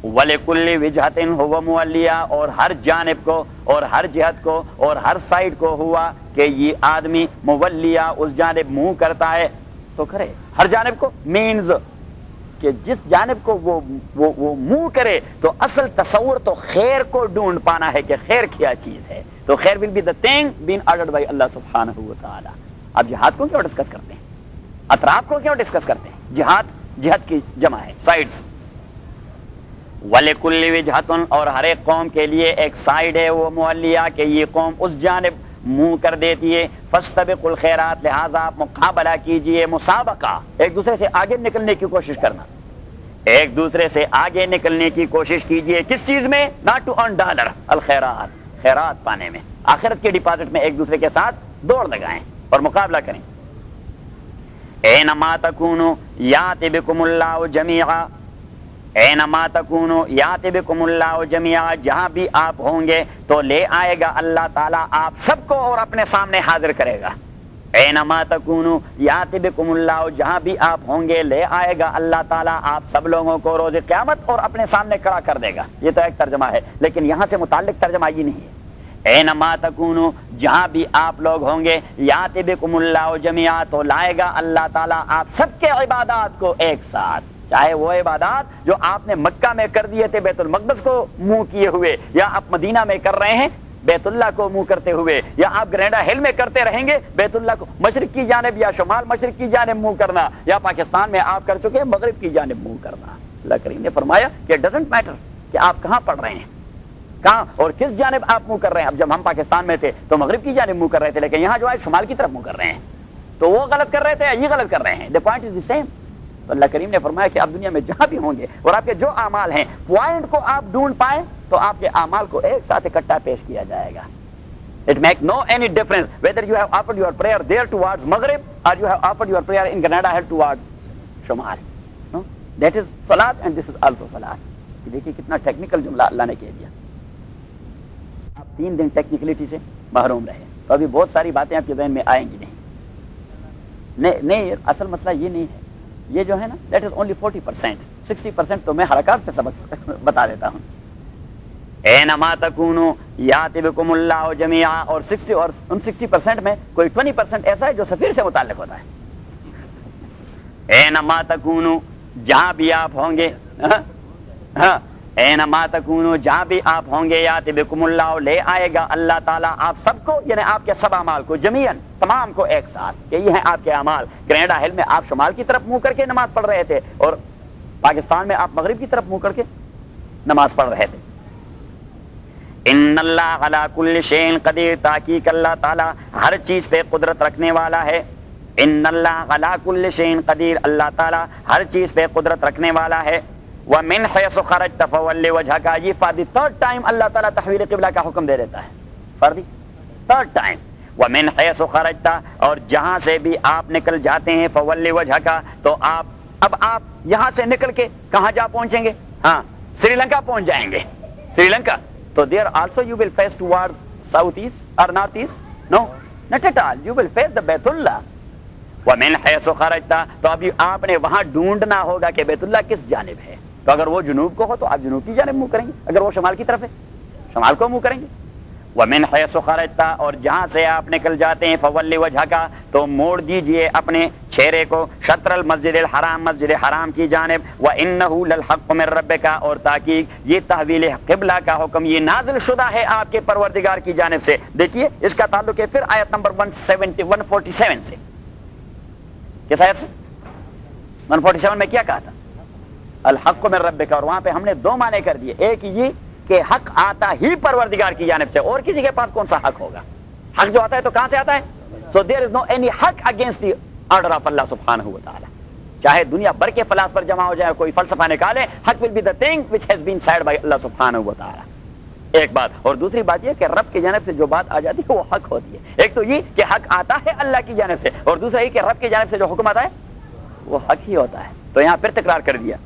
وَلِكُلِّ وِجْهَةٍ هُوَ مُوَلِّيهَا اور ہر جانب کو اور ہر جہت کو اور ہر سائڈ کو ہوا کہ یہ آدمی مولیا اس جانب منہ کرتا ہے تو کرے. ہر جانب کو مینز کہ جس جانب کو وہ منہ کرے تو اصل تصور تو خیر کو ڈھونڈ پانا ہے کہ خیر کیا چیز ہے. تو خیر will be the thing been ordered by Allah سبحانہ و تعالی. اب جہاد کو کیوں ڈسکس کرتے ہیں؟ اطراف کو کیوں ڈسکس کرتے ہیں؟ جہاد کی جمع ہے سائڈز. وَلِكُلِّ وِجْهَةٌ اور ہر ایک قوم کے لیے ایک سائڈ ہے وہ مولیا کہ یہ قوم اس جانب منہ کر دیتی ہے. فاستبقوا الخیرات لہذا آپ مقابلہ کیجئے، مسابقہ، ایک دوسرے سے آگے نکلنے کی کوشش کرنا، ایک دوسرے سے آگے نکلنے کی کوشش کیجئے. کس چیز میں؟ ناٹ ٹو ارن ڈالر، الخیرات، خیرات پانے میں، آخرت کے ڈپازٹ میں ایک دوسرے کے ساتھ دوڑ لگائیں اور مقابلہ کریں. اینما تکونوا یاتی بکم اللہ جمیعا، اینما تکونوا یاتی بکم اللہ جمیعا، جہاں بھی آپ ہوں گے تو لے آئے گا اللہ تعالیٰ آپ سب کو اور اپنے سامنے حاضر کرے گا۔ اینما تکونوا یاتی بکم اللہ، جہاں بھی آپ ہوں گے لے آئے گا اللہ تعالیٰ آپ سب لوگوں کو روز قیامت اور اپنے سامنے کھڑا کر دے گا۔ یہ تو ایک ترجمہ ہے، لیکن یہاں سے متعلق ترجمہ یہ نہیں ہے۔ اینما تکونوا، جہاں بھی آپ لوگ ہوں گے، یاتی بکم اللہ جمیعا، تو لائے گا اللہ تعالیٰ آپ سب کے عبادات کو ایک ساتھ، چاہے وہ عبادات جو آپ نے مکہ میں کر دیے تھے بیت المقدس کو منہ کیے ہوئے، یا آپ مدینہ میں کر رہے ہیں بیت اللہ کو منہ کرتے ہوئے، یا آپ گرینڈا ہل میں کرتے رہیں گے بیت اللہ کو مشرق کی جانب یا شمال مشرق کی جانب منہ کرنا، یا پاکستان میں آپ کر چکے مغرب کی جانب منہ کرنا۔ اللہ کریم نے فرمایا کہ ڈزنٹ میٹر کہ آپ کہاں پڑھ رہے ہیں، کہاں اور کس جانب آپ منہ کر رہے ہیں۔ اب جب ہم پاکستان میں تھے تو مغرب کی جانب منہ کر رہے تھے، لیکن یہاں جو ہے شمال کی طرف منہ کر رہے ہیں، تو وہ غلط کر رہے تھے یہ غلط کر رہے ہیں، the point is the same۔ تو اللہ کریم نے فرمایا کہ آپ دنیا میں جہاں بھی ہوں گے اور آپ کے جو اعمال ہیں پوائنٹ کو آپ ڈھونڈ پائیں تو آپ کے اعمال کو ایک ساتھ اکٹھا پیش کیا جائے گا۔ It makes no any difference whether you have offered your prayer there towards Maghrib or you have offered your prayer in Granada Hill towards Shamal. No? That is Salat and this is also Salat. دیکھیے کتنا technical جملہ اللہ نے کہہ دیا۔ آپ 3 دن technicality سے محروم رہے تو ابھی بہت ساری باتیں آپ کے ذہن میں آئیں گی نہیں، اصل مسئلہ یہ نہیں ہے، یہ جو ہے نا دیٹ از اونلی 40%، 60% تو میں حرکات سے سبق بتا دیتا ہوں۔ اینما تکونوا یاتی بکم اللہ جمیعا، اور 60 اور ان 60% میں کوئی 20% ایسا ہے جو سفیر سے متعلق ہوتا ہے۔ اینما تکونوا، جہاں بھی آپ ہوں گے، اینما تکونوا، جہاں بھی آپ ہوں گے، یاتی بکم اللہ، لے آئے گا اللہ تعالیٰ آپ سب کو، یعنی آپ کے سب اعمال کو، جمیعاً تمام کو ایک ساتھ، کہ یہ ہیں آپ کے اعمال۔ گرینڈا ہل میں آپ شمال کی طرف منہ کر کے نماز پڑھ رہے تھے اور پاکستان میں آپ مغرب کی طرف منہ کر کے نماز پڑھ رہے تھے۔ ان اللہ علی کل شیء قدیر، تحقیق اللہ تعالیٰ ہر چیز پہ قدرت رکھنے والا ہے۔ ان اللہ علی کل شیء قدیر، اللہ تعالیٰ ہر چیز پہ قدرت رکھنے والا ہے۔ ومن حیث خرجت فول وجهک، یہ فار دی تھرڈ ٹائم اللہ تعالیٰ تحویل قبلہ کا حکم دے دیتا ہے، فار دی تھرڈ ٹائم۔ ومن حیث خرجت، اور جہاں سے بھی آپ نکل جاتے ہیں، فول وجهک، تو اب آپ یہاں سے نکل کے کہاں جا پہنچیں گے؟ ہاں سری لنکا پہنچ جائیں گے، سری لنکا۔ تو there also you will face towards south east or north east? No, not at all. You will face the بیت اللہ۔ ومن حیث خرجت، تو ابھی آپ نے وہاں ڈھونڈنا ہوگا کہ بیت اللہ کس جانب ہے۔ تو اگر وہ جنوب کو ہو تو آپ جنوب کی جانب منہ کریں گے، اگر وہ شمال کی طرف ہے شمال کو منہ کریں گے۔ ومن حیث خرجت، اور جہاں سے آپ نکل جاتے ہیں، فول وجهک، تو موڑ دیجئے اپنے چہرے کو، شطر المسجد الحرام، مسجد حرام کی جانب۔ وانه للحق من ربک، اور تحقیق یہ تحویل قبلہ کا حکم یہ نازل شدہ ہے آپ کے پروردگار کی جانب سے۔ دیکھیے اس کا تعلق ہے پھر آیت نمبر 147 سے۔ کس آیت سے؟ 147 میں کیا کہا تھا؟ الحق من ربک، اور وہاں پہ ہم نے 2 معنی کر دیے، ایک یہ کہ حق آتا ہی پروردگار کی جانب سے، اور کسی کے پاس کون سا حق ہوگا؟ حق جو آتا ہے تو کہاں سے آتا ہے؟ So there is no any حق against the order of Allah سبحانہ وتعالی۔ چاہے دنیا بھر کے فلاسفر جمع ہو جائے، کوئی فلسفہ نکالے، حق will be the thing which has been said by اللہ سبحانہ وتعالی۔ ایک بات، اور دوسری بات یہ کہ رب کی جانب سے جو بات آ جاتی ہے وہ حق ہوتی ہے۔ ایک تو یہ کہ حق آتا ہے اللہ کی جانب سے، اور دوسرا یہ کہ رب کی جانب سے جو حکم آتا ہے وہ حق ہی ہوتا ہے۔ تو یہاں پھر تکرار کر دیا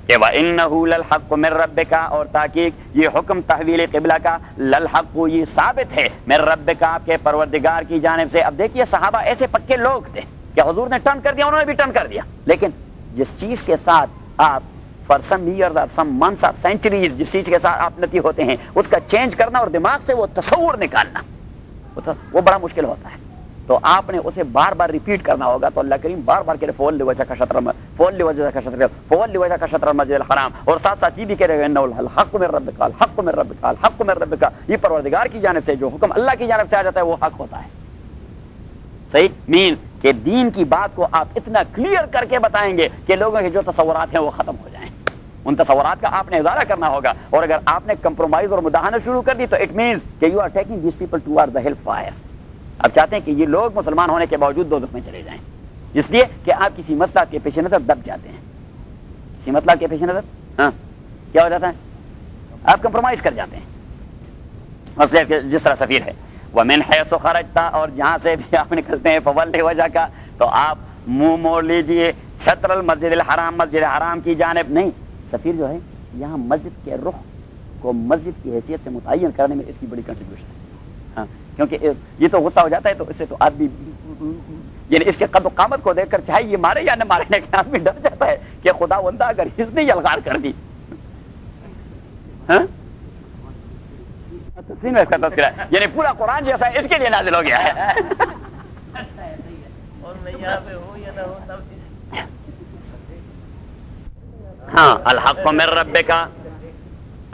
کہ وَإِنَّهُ لَلْحَقُّ مِن رَبِّكَ، اور تحقیق یہ حکم تحویل قبلہ کا، للحق یہ ثابت ہے، من ربک، آپ کے پروردگار کی جانب سے۔ اب دیکھیے صحابہ ایسے پکے لوگ تھے کہ حضور نے ٹرن کر دیا، انہوں نے بھی ٹرن کر دیا، لیکن جس چیز کے ساتھ آپ فار سم ایئرز اور سم منتھس اور سینچریز جس چیز کے ساتھ آپ نتی ہوتے ہیں اس کا چینج کرنا اور دماغ سے وہ تصور نکالنا وہ بڑا مشکل ہوتا ہے۔ تو آپ نے اسے بار بار ریپیٹ کرنا ہوگا۔ تو اللہ کریم بار بار کہہ رہے فول لوجہ کا شطر، فول لوجہ کا شطر، فول لوجہ کا شطر المسجد الحرام، اور ساتھ ساتھ یہ بھی کہہ رہے ہیں انہ الحق من ربک، الحق من ربک، الحق من ربک، یہ پروردگار کی جانب سے جو حکم اللہ کی جانب سے آ جاتا ہے وہ حق ہوتا ہے۔ صحیح مین کہ دین کی بات کو آپ اتنا کلیئر کر کے بتائیں گے کہ لوگوں کے جو تصورات ہیں وہ ختم ہو جائیں۔ ان تصورات کا آپ نے ازالہ کرنا ہوگا، اور اگر آپ نے کمپرومائز اور مداہنت شروع کر دی تو اٹ مینز کہ you are taking these people toward the hell fire. آپ چاہتے ہیں کہ یہ لوگ مسلمان ہونے کے باوجود دوزخ میں چلے جائیں، اس لیے کہ آپ کسی مسئلہ کے پیش نظر دب جاتے ہیں۔ کسی مسئلہ کے پیش نظر کیا ہو جاتا ہے؟ آپ کمپرومائز کر جاتے ہیں، مسئلے جس طرح سفیر ہے۔ ومن حیث خرجت، اور جہاں سے بھی آپ نکلتے ہیں، فول وجہ کا، تو آپ منہ موڑ لیجئے شطر المسجد الحرام، مسجد حرام کی جانب نہیں. سفیر جو ہے یہاں مسجد کے رخ کو مسجد کی حیثیت سے متعین کرنے میں اس کی بڑی کنٹریبیوشن ہے. ہاں کیونکہ یہ تو غصہ ہو جاتا ہے تو اس سے تو آدمی یعنی اس کے قد و قامت کو دیکھ کر چاہے یہ مارے یا نہ مارے لیکن آدمی ڈر جاتا ہے کہ خدا بندہ اگر اس نے یلغار کر دی. ہاں تسلیم ہے اس کا تذکرہ یعنی پورا قرآن جیسا اس کے لیے نازل ہو گیا ہے. ہاں الحق من ربک،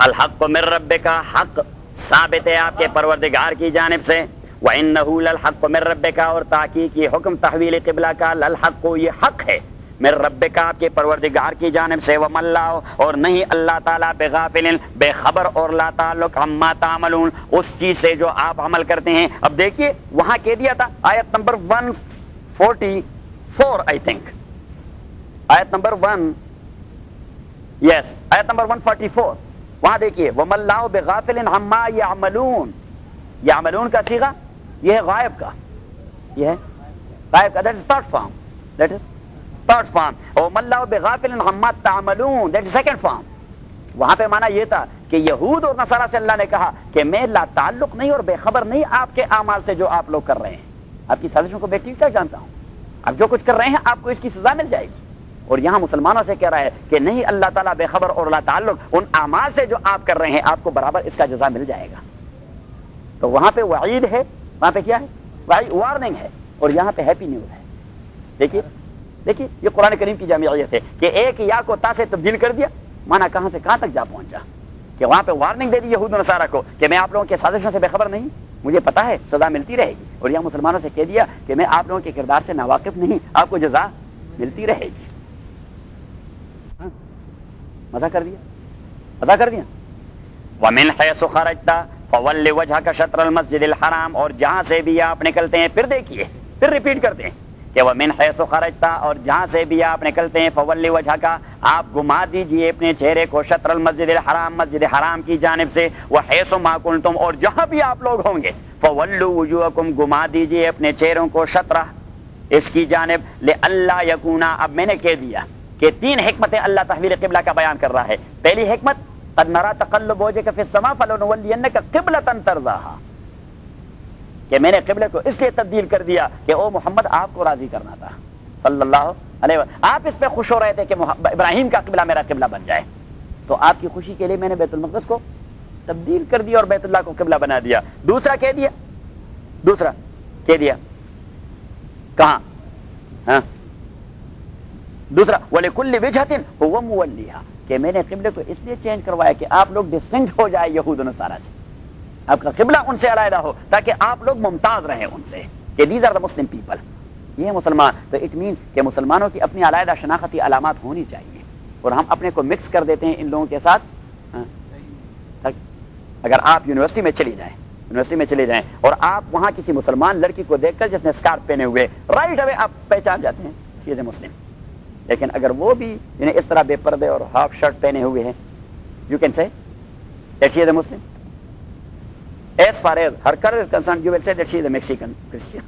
الحق من ربک، حق ثابت ہے آپ کے پروردگار کی جانب سے. وَإِنَّهُ لَلْحَقُّ مِن رَبِّكَ، اور تحقیق یہ حکم تحویل قبلہ کا للحق یہ حق ہے من ربک آپ کے پروردگار کی جانب سے. وَمَا اللَّهُ اور نہیں اللہ تعالیٰ بغافل بے خبر اور لا تعلق عما تعملون اس چیز سے جو آپ عمل کرتے ہیں. اب دیکھیے وہاں کہہ دیا تھا آیت نمبر 144 آئی تھنک، آیت نمبر 1 یس آیت نمبر 144 وہاں دیکھیے وَمَا اللَّهُ بغافل عما يعملون. یعملون کا صیغہ یہ ہے غائب کا، یہ ہے غائب کا، that is third form, that is third form. وَمَا اللَّهُ بغافل عما تعملون دیٹ از سیکنڈ فارم. وہاں پہ معنی یہ تھا کہ یہود اور نصارہ سے اللہ نے کہا کہ میں لا تعلق نہیں اور بے خبر نہیں آپ کے اعمال سے جو آپ لوگ کر رہے ہیں، آپ کی سازشوں کو بے ٹھیک جانتا ہوں، آپ جو کچھ کر رہے ہیں آپ کو اس کی سزا مل جائے گی. اور یہاں مسلمانوں سے کہہ رہا ہے کہ نہیں اللہ تعالیٰ بے خبر اور لا تعلق ان اعمال سے جو آپ کر رہے ہیں آپ کو برابر اس کا جزا مل جائے گا. تو وہاں پہ وعید ہے، وہاں پہ کیا ہے وارننگ ہے، اور یہاں پہ ہیپی نیوز ہے. دیکھیے دیکھیے یہ قرآن کریم کی جامعیت ہے کہ ایک یا کو تا سے تبدیل کر دیا، مانا کہاں سے کہاں تک جا پہنچا کہ وہاں پہ وارننگ دے دی یہود و نصارہ کو کہ میں آپ لوگوں کے سازشوں سے بے خبر نہیں، مجھے پتا ہے سزا ملتی رہے گی. اور یہاں مسلمانوں سے کہہ دیا کہ میں آپ لوگوں کے کردار سے ناواقف نہیں، آپ کو جزا ملتی رہے گی. مزہ کر دیا، مزہ کر دیا. وَمِنْ حَيْثُ خَرَجْتَ فَوَلِّ وَجْهَكَ شَطْرَ الْمَسْجِدِ الْحَرَامِ اور جہاں سے بھی آپ نکلتے ہیں، پھر دیکھیے پھر ریپیٹ کرتے ہیں کہ وَمِنْ حَيْثُ خَرَجْتَ اور جہاں سے بھی آپ نکلتے ہیں فَوَلِّ وَجْهَكَ آپ گھما دیجئے اپنے چہرے کو شطر المسجد الحرام مسجد حرام کی جانب سے. وَحَيْثُ مَا كُنْتُمْ اور جہاں بھی آپ لوگ ہوں گے فَوَلُّوا وُجُوهَكُمْ گھما دیجئے اپنے چہروں کو شطرہ اس کی جانب. لِأَلَّا يَكُونَ اب میں نے کہہ دیا کہ تین حکمتیں اللہ تحویل قبلہ کا بیان کر رہا ہے. پہلی حکمت قد نرى تقلب وجهك في السماء فلنولينك قبلة ترضاها کہ میں نے قبلے کو اس لیے تبدیل کر دیا کہ او محمد آپ کو راضی کرنا تھا صلی اللہ علیہ وسلم. آپ اس پہ خوش ہو رہے تھے کہ ابراہیم کا قبلہ میرا قبلہ بن جائے، تو آپ کی خوشی کے لیے میں نے بیت المقدس کو تبدیل کر دیا اور بیت اللہ کو قبلہ بنا دیا. دوسرا کہہ دیا، دوسرا کہہ دیا کہاں ہاں دوسرا وَلِكُلِّ وِجْهَةٍ هُوَ مُوَلِّيهَا کہ میں نے قبلے کو اس لیے چینج کروایا کہ آپ لوگ ڈسٹنکٹ ہو جائے یہود و نصارہ سے، آپ کا قبلہ ان سے علیحدہ ہو تاکہ آپ لوگ ممتاز رہیں ان سے کہ these are the Muslim people, یہ ہے مسلمان. تو اٹ مینس کہ مسلمانوں کی اپنی علیحدہ شناختی علامات ہونی چاہیے اور ہم اپنے کو مکس کر دیتے ہیں ان لوگوں کے ساتھ. اگر آپ یونیورسٹی میں چلی جائیں، یونیورسٹی میں چلے جائیں اور آپ وہاں کسی مسلمان لڑکی کو دیکھ کر جس نے اسکارف پہنے ہوئے رائٹ اوے آپ پہچان جاتے ہیں شی از اے مسلم. لیکن اگر وہ بھی یعنی اس طرح بے پردے اور ہاف شرٹ پہنے ہوئے ہیں you can say that she is a Muslim. As far as her color is concerned, you will say that she is a Mexican Christian.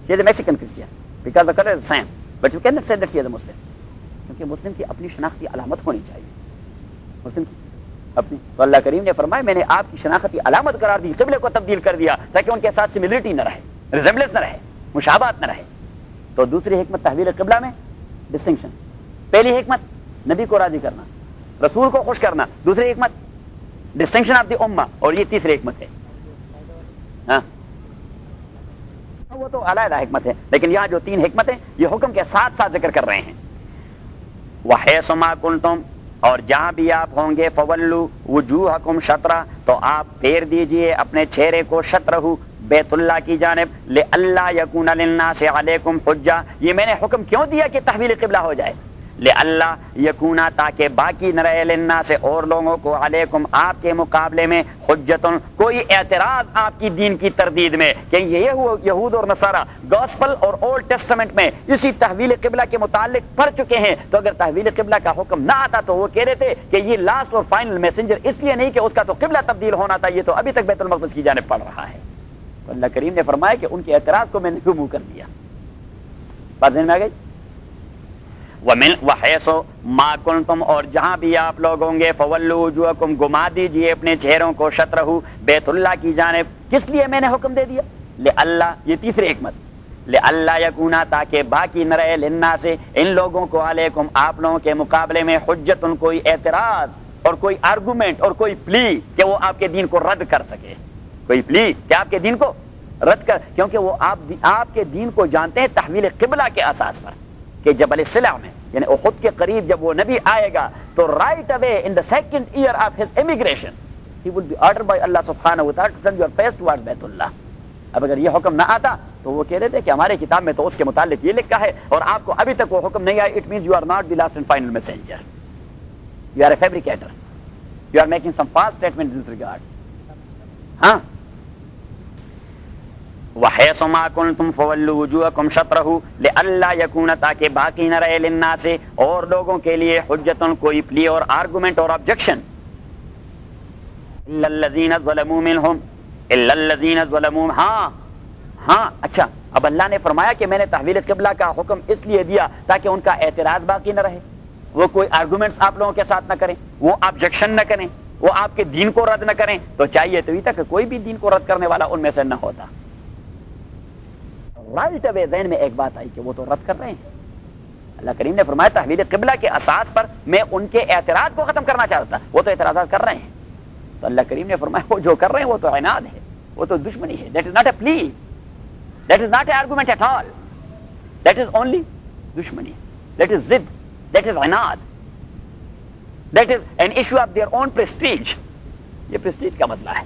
She is a Mexican Christian because the color is the same. But you cannot say that she is a Muslim. کیونکہ مسلم کی اپنی شناختی علامت ہونی چاہیے، مسلم کی اپنی. تو اللہ کریم نے فرمایا میں نے آپ کی شناختی علامت قرار دی، قبلے کو تبدیل کر دیا تاکہ ان کے ساتھ سملرٹی نہ رہے، ریزمبلنس نہ رہے، مشابہت نہ رہے. تو دوسری حکمت تحویل قبلہ میں ڈسٹنکشن. پہلی حکمت نبی کو راضی کرنا، رسول کو خوش کرنا. دوسری حکمت ڈسٹنکشن آف دی امہ، اور یہ تیسری حکمت ہے. ہاں وہ تو علیحدہ حکمت ہے، لیکن یہاں جو تین حکمتیں یہ حکم کے ساتھ ساتھ ذکر کر رہے ہیں. وَحَيْثُ مَا كُنْتُمْ اور جہاں بھی آپ ہوں گے فَوَلُّوا وُجُوهَكُمْ شَطْرَ تو آپ پھیر دیجئے اپنے چہرے کو شطرہ بیت اللہ کی جانب. لِأَلَّا يَكُونَ لِلنَّاسِ عَلَيْكُمْ حُجَّةٌ یہ میں نے حکم کیوں دیا کہ تحویل قبلہ ہو جائے؟ لِأَلَّا يَكُونَ تاکہ باقی نہ رہے لِلنَّاسِ اور لوگوں کو علیکم آپ کے مقابلے میں حجتن کوئی اعتراض آپ کی دین کی تردید میں کہ یہ یہود اور نصارہ گاسپل اور اولڈ ٹیسٹمنٹ میں اسی تحویل قبلہ کے متعلق پڑھ چکے ہیں. تو اگر تحویل قبلہ کا حکم نہ آتا تو وہ کہہ رہے تھے کہ یہ لاسٹ اور فائنل میسنجر اس لیے نہیں کہ اس کا تو قبلہ تبدیل ہونا تھا، یہ تو ابھی تک بیت المقدس کی جانب پڑھ رہا ہے. تو اللہ کریم نے فرمایا کہ ان کے اعتراض کو میں نے ریموو کر دیا. بات ذہن میں آ گئی؟ ومن وحیث ما کنتم اور جہاں بھی آپ لوگ ہوں گے فولوا وجوہکم گھما دیجئے اپنے چہروں کو شطرہ بیت اللہ کی جانب. کس لیے میں نے حکم دے دیا؟ لئلا، یہ تیسری حکمت، لئلا یکونا تاکہ باقی نہ رہے للناس ان لوگوں کو علیکم آپ لوگوں کے مقابلے میں حجت کوئی اعتراض اور کوئی آرگومنٹ اور کوئی پلی کہ وہ آپ کے دین کو رد کر سکے. کوئی پلی کہ آپ کے دین کو رد کر، کیونکہ وہ آپ کے دین کو جانتے ہیں تحویل قبلہ کے اساس پر کہ جبل سلع میں یعنی احد کے قریب جب وہ نبی آئے گا تو right away in the second year of his immigration he will be ordered by Allah سبحانہ و تعالی to turn your face toward بیت اللہ. اب اگر یہ حکم نہ آتا تو وہ کہہ رہے تھے کہ ہمارے کتاب میں تو اس کے متعلق یہ لکھا ہے اور آپ کو ابھی تک وہ حکم نہیں آیا. It means you are not the last and final messenger, you are a fabricator, you are making some false statement in this regard. ہاں وَحَيْثُ مَا كُنْتُمْ فَوَلُّوا وُجُوهَكُمْ شَطْرَهُ لِئَلَّا يَكُونَ تاکہ باقی نہ رہے للناس اور لوگوں کے لیے حجتن کوئی پلی اور آرگومنٹ اور آبجیکشن الا الذين ظلموا منهم الا الذين ظلموا. ہاں اچھا, اب اللہ نے فرمایا کہ میں نے تحویل قبلہ کا حکم اس لیے دیا تاکہ ان کا اعتراض باقی نہ رہے, وہ کوئی آرگومنٹس آپ لوگوں کے ساتھ نہ کریں, وہ آبجیکشن نہ کریں, وہ آپ کے دین کو رد نہ کریں. تو چاہیے تو تک کوئی بھی دین کو رد کرنے والا ان میں سے نہ ہوتا. رائٹ اوے ذہن میں ایک بات آئی کہ وہ تو رد کر رہے ہیں. اللہ کریم نے فرمایا تحویل قبلہ کے اساس پر میں ان کے اعتراض کو ختم کرنا چاہتا تھا, وہ تو اعتراضات کر رہے ہیں. تو اللہ کریم نے فرمایا وہ جو کر رہے ہیں وہ تو عناد ہے, وہ تو دشمنی ہے. That is not a plea, that is not a argument at all, that is only دشمنی, دیٹ از ضد, دیٹ از عناد, that is an issue of their own prestige. یہ پریسٹیج کا مسئلہ ہے.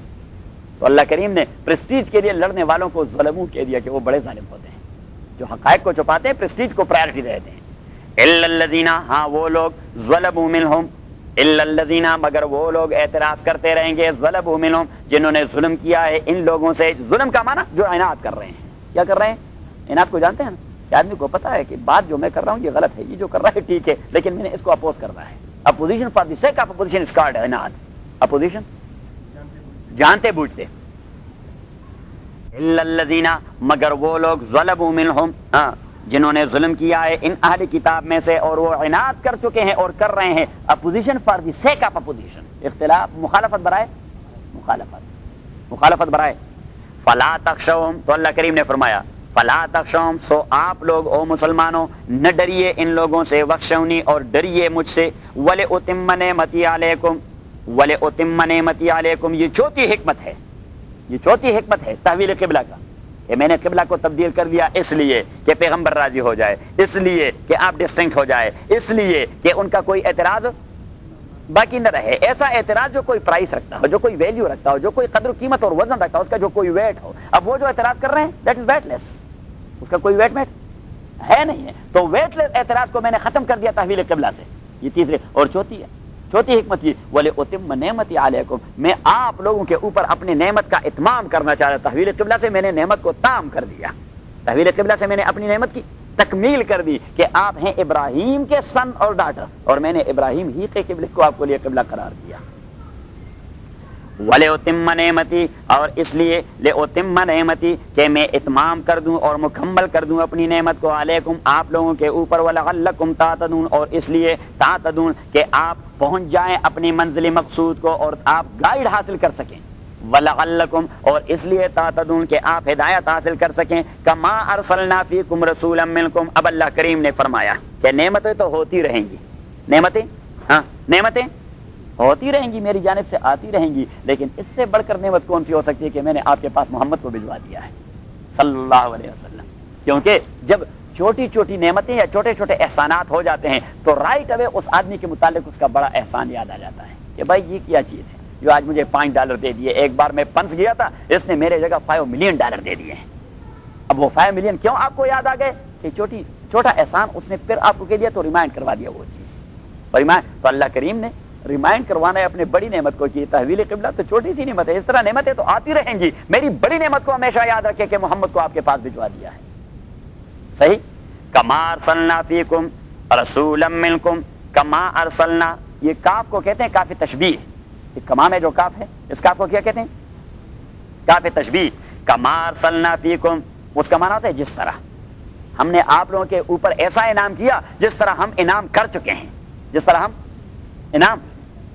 تو اللہ کریم نے پریسٹیج کے لیے لڑنے والوں کو ظلموں کہہ دیا کہ وہ بڑے ظالم ہوتے ہیں. جو حقائق کو چھپاتے ہیں پریسٹیج کو پرائرٹی دیتے ہیں. الا الذین, ہاں وہ لوگ ظلموا منہم, الا الذین مگر وہ لوگ اعتراض کرتے رہیں گے, ظلموا منہم جنہوں نے ظلم کیا ہے ان لوگوں سے. ظلم کا معنی جو عناد کر رہے ہیں. کیا کر رہے ہیں؟ عناد کو جانتے ہیں نا, کہ آدمی کو پتا ہے کہ بات جو میں کر رہا ہوں یہ غلط ہے, یہ جو کر رہا ہے ٹھیک ہے, لیکن میں نے اس کو اپوز کرنا ہے. Opposition for the sake of opposition is called عناد. اپوزیشن جانتے بوجھتے. الا الذین مگر وہ لوگ ظلموا منہم, جنہوں نے ظلم کیا ہے ان اہل کتاب میں سے اور وہ عناد کر چکے ہیں اور کر رہے ہیں. Opposition for the sake of opposition, اختلاف, مخالفت برائے مخالفت برائے. فلا تخشوہم, تو اللہ کریم نے فرمایا فلا تخشوہم, سو آپ لوگ او مسلمانوں نہ ڈریے ان لوگوں سے, وخشونی اور ڈریے مجھ سے. ولأتم نعمتی علیکم, ولأتم نعمتی علیکم, یہ چوتھی حکمت ہے, یہ چوتھی حکمت ہے تحویل قبلہ کا, کہ میں نے قبلہ کو تبدیل کر دیا اس لیے کہ پیغمبر راضی ہو جائے, اس لیے کہ آپ ڈسٹنکٹ ہو جائے, اس لیے کہ ان کا کوئی اعتراض باقی نہ رہے. ایسا اعتراض جو کوئی پرائس رکھتا ہو, جو کوئی ویلیو رکھتا ہو, جو کوئی قدر و قیمت اور وزن رکھتا ہو, اس کا جو کوئی ویٹ ہو. اب وہ جو اعتراض کر رہے ہیں دیٹ از ویٹ لیس, اس کا کوئی ویٹ ہے نہیں ہے. تو ویٹ لیس اعتراض کو میں نے ختم کر دیا تحویل قبلہ سے. یہ تیسری اور چوتھی حکمت یہ وَلِأُتِمَّ نِعْمَتِي عَلَيْكُمْ, میں آپ لوگوں کے اوپر اپنی نعمت کا اتمام کرنا چاہ رہا. تحویل قبلہ سے میں نے نعمت کو تام کر دیا, تحویل قبلہ سے میں نے اپنی نعمت کی تکمیل کر دی کہ آپ ہیں ابراہیم کے سن اور ڈاٹر, اور میں نے ابراہیم ہی کے قبلے کو آپ کو لیے قبلہ قرار دیا. وَلِأُتِمَّ نِعْمَتِي, اور اس لیے لِأُتِمَّ نِعْمَتِي کہ میں اتمام کر دوں اور مکمل کر دوں اپنی نعمت کو, علیکم آپ لوگوں کے اوپر, وَلَعَلَّكُمْ تَعْتَدُونَ اور اس لیے تعتدون کہ آپ پہنچ جائیں اپنی منزل مقصود کو اور آپ گائیڈ حاصل کر سکیں. وَلَعَلَّكُمْ اور اس لیے تعتدون کہ آپ ہدایت حاصل کر سکیں. کما ارسلنا فیکم رسولا منکم, اب اللہ کریم نے فرمایا کہ نعمتیں تو ہوتی رہیں گی, نعمتیں ہوتی رہیں گی, میری جانب سے آتی رہیں گی, لیکن اس سے بڑھ کر نعمت کون سی ہو سکتی ہے کہ میں نے آپ کے پاس محمد کو بھجوا دیا ہے صلی اللہ علیہ وسلم. کیونکہ جب چھوٹی چھوٹی نعمتیں یا چھوٹے چھوٹے احسانات ہو جاتے ہیں تو رائٹ اوے اس آدمی کے متعلق اس کا بڑا احسان یاد آ جاتا ہے کہ بھائی یہ کیا چیز ہے جو آج مجھے $5 دے دیے. ایک بار میں پنس گیا تھا, اس نے میرے جگہ $5 ملین دے دیے ہیں. اب وہ 5 ملین کیوں آپ کو یاد آ گئے کہ چھوٹا احسان اس نے پھر آپ کو کہہ دیا تو ریمائنڈ کروا دیا وہ چیز. تو اللہ کریم نے ریمائنڈ کروانا ہے اپنے بڑی نعمت کو کہ تحویل قبلہ تو چھوٹی سی نعمت ہے, اس طرح نعمتیں تو آتی رہیں گی. میری بڑی نعمت کو ہمیشہ یاد رکھے کہ محمد کو آپ کے پاس بھجوا دیا ہے. صحیح. کما ارسلنا فیکم رسولا منکم, کما ارسلنا, یہ کاف کو کہتے ہیں کاف تشبیہ. کما میں جو کاف ہے اس کاف کو کیا کہتے ہیں؟ کاف تشبیہ. کما ارسلنا فیکم, اس کا معنی ہوتا ہے جس طرح. ہم نے آپ لوگوں کے اوپر ایسا انعام کیا جس طرح ہم انعام کر چکے ہیں، جس طرح ہم انعام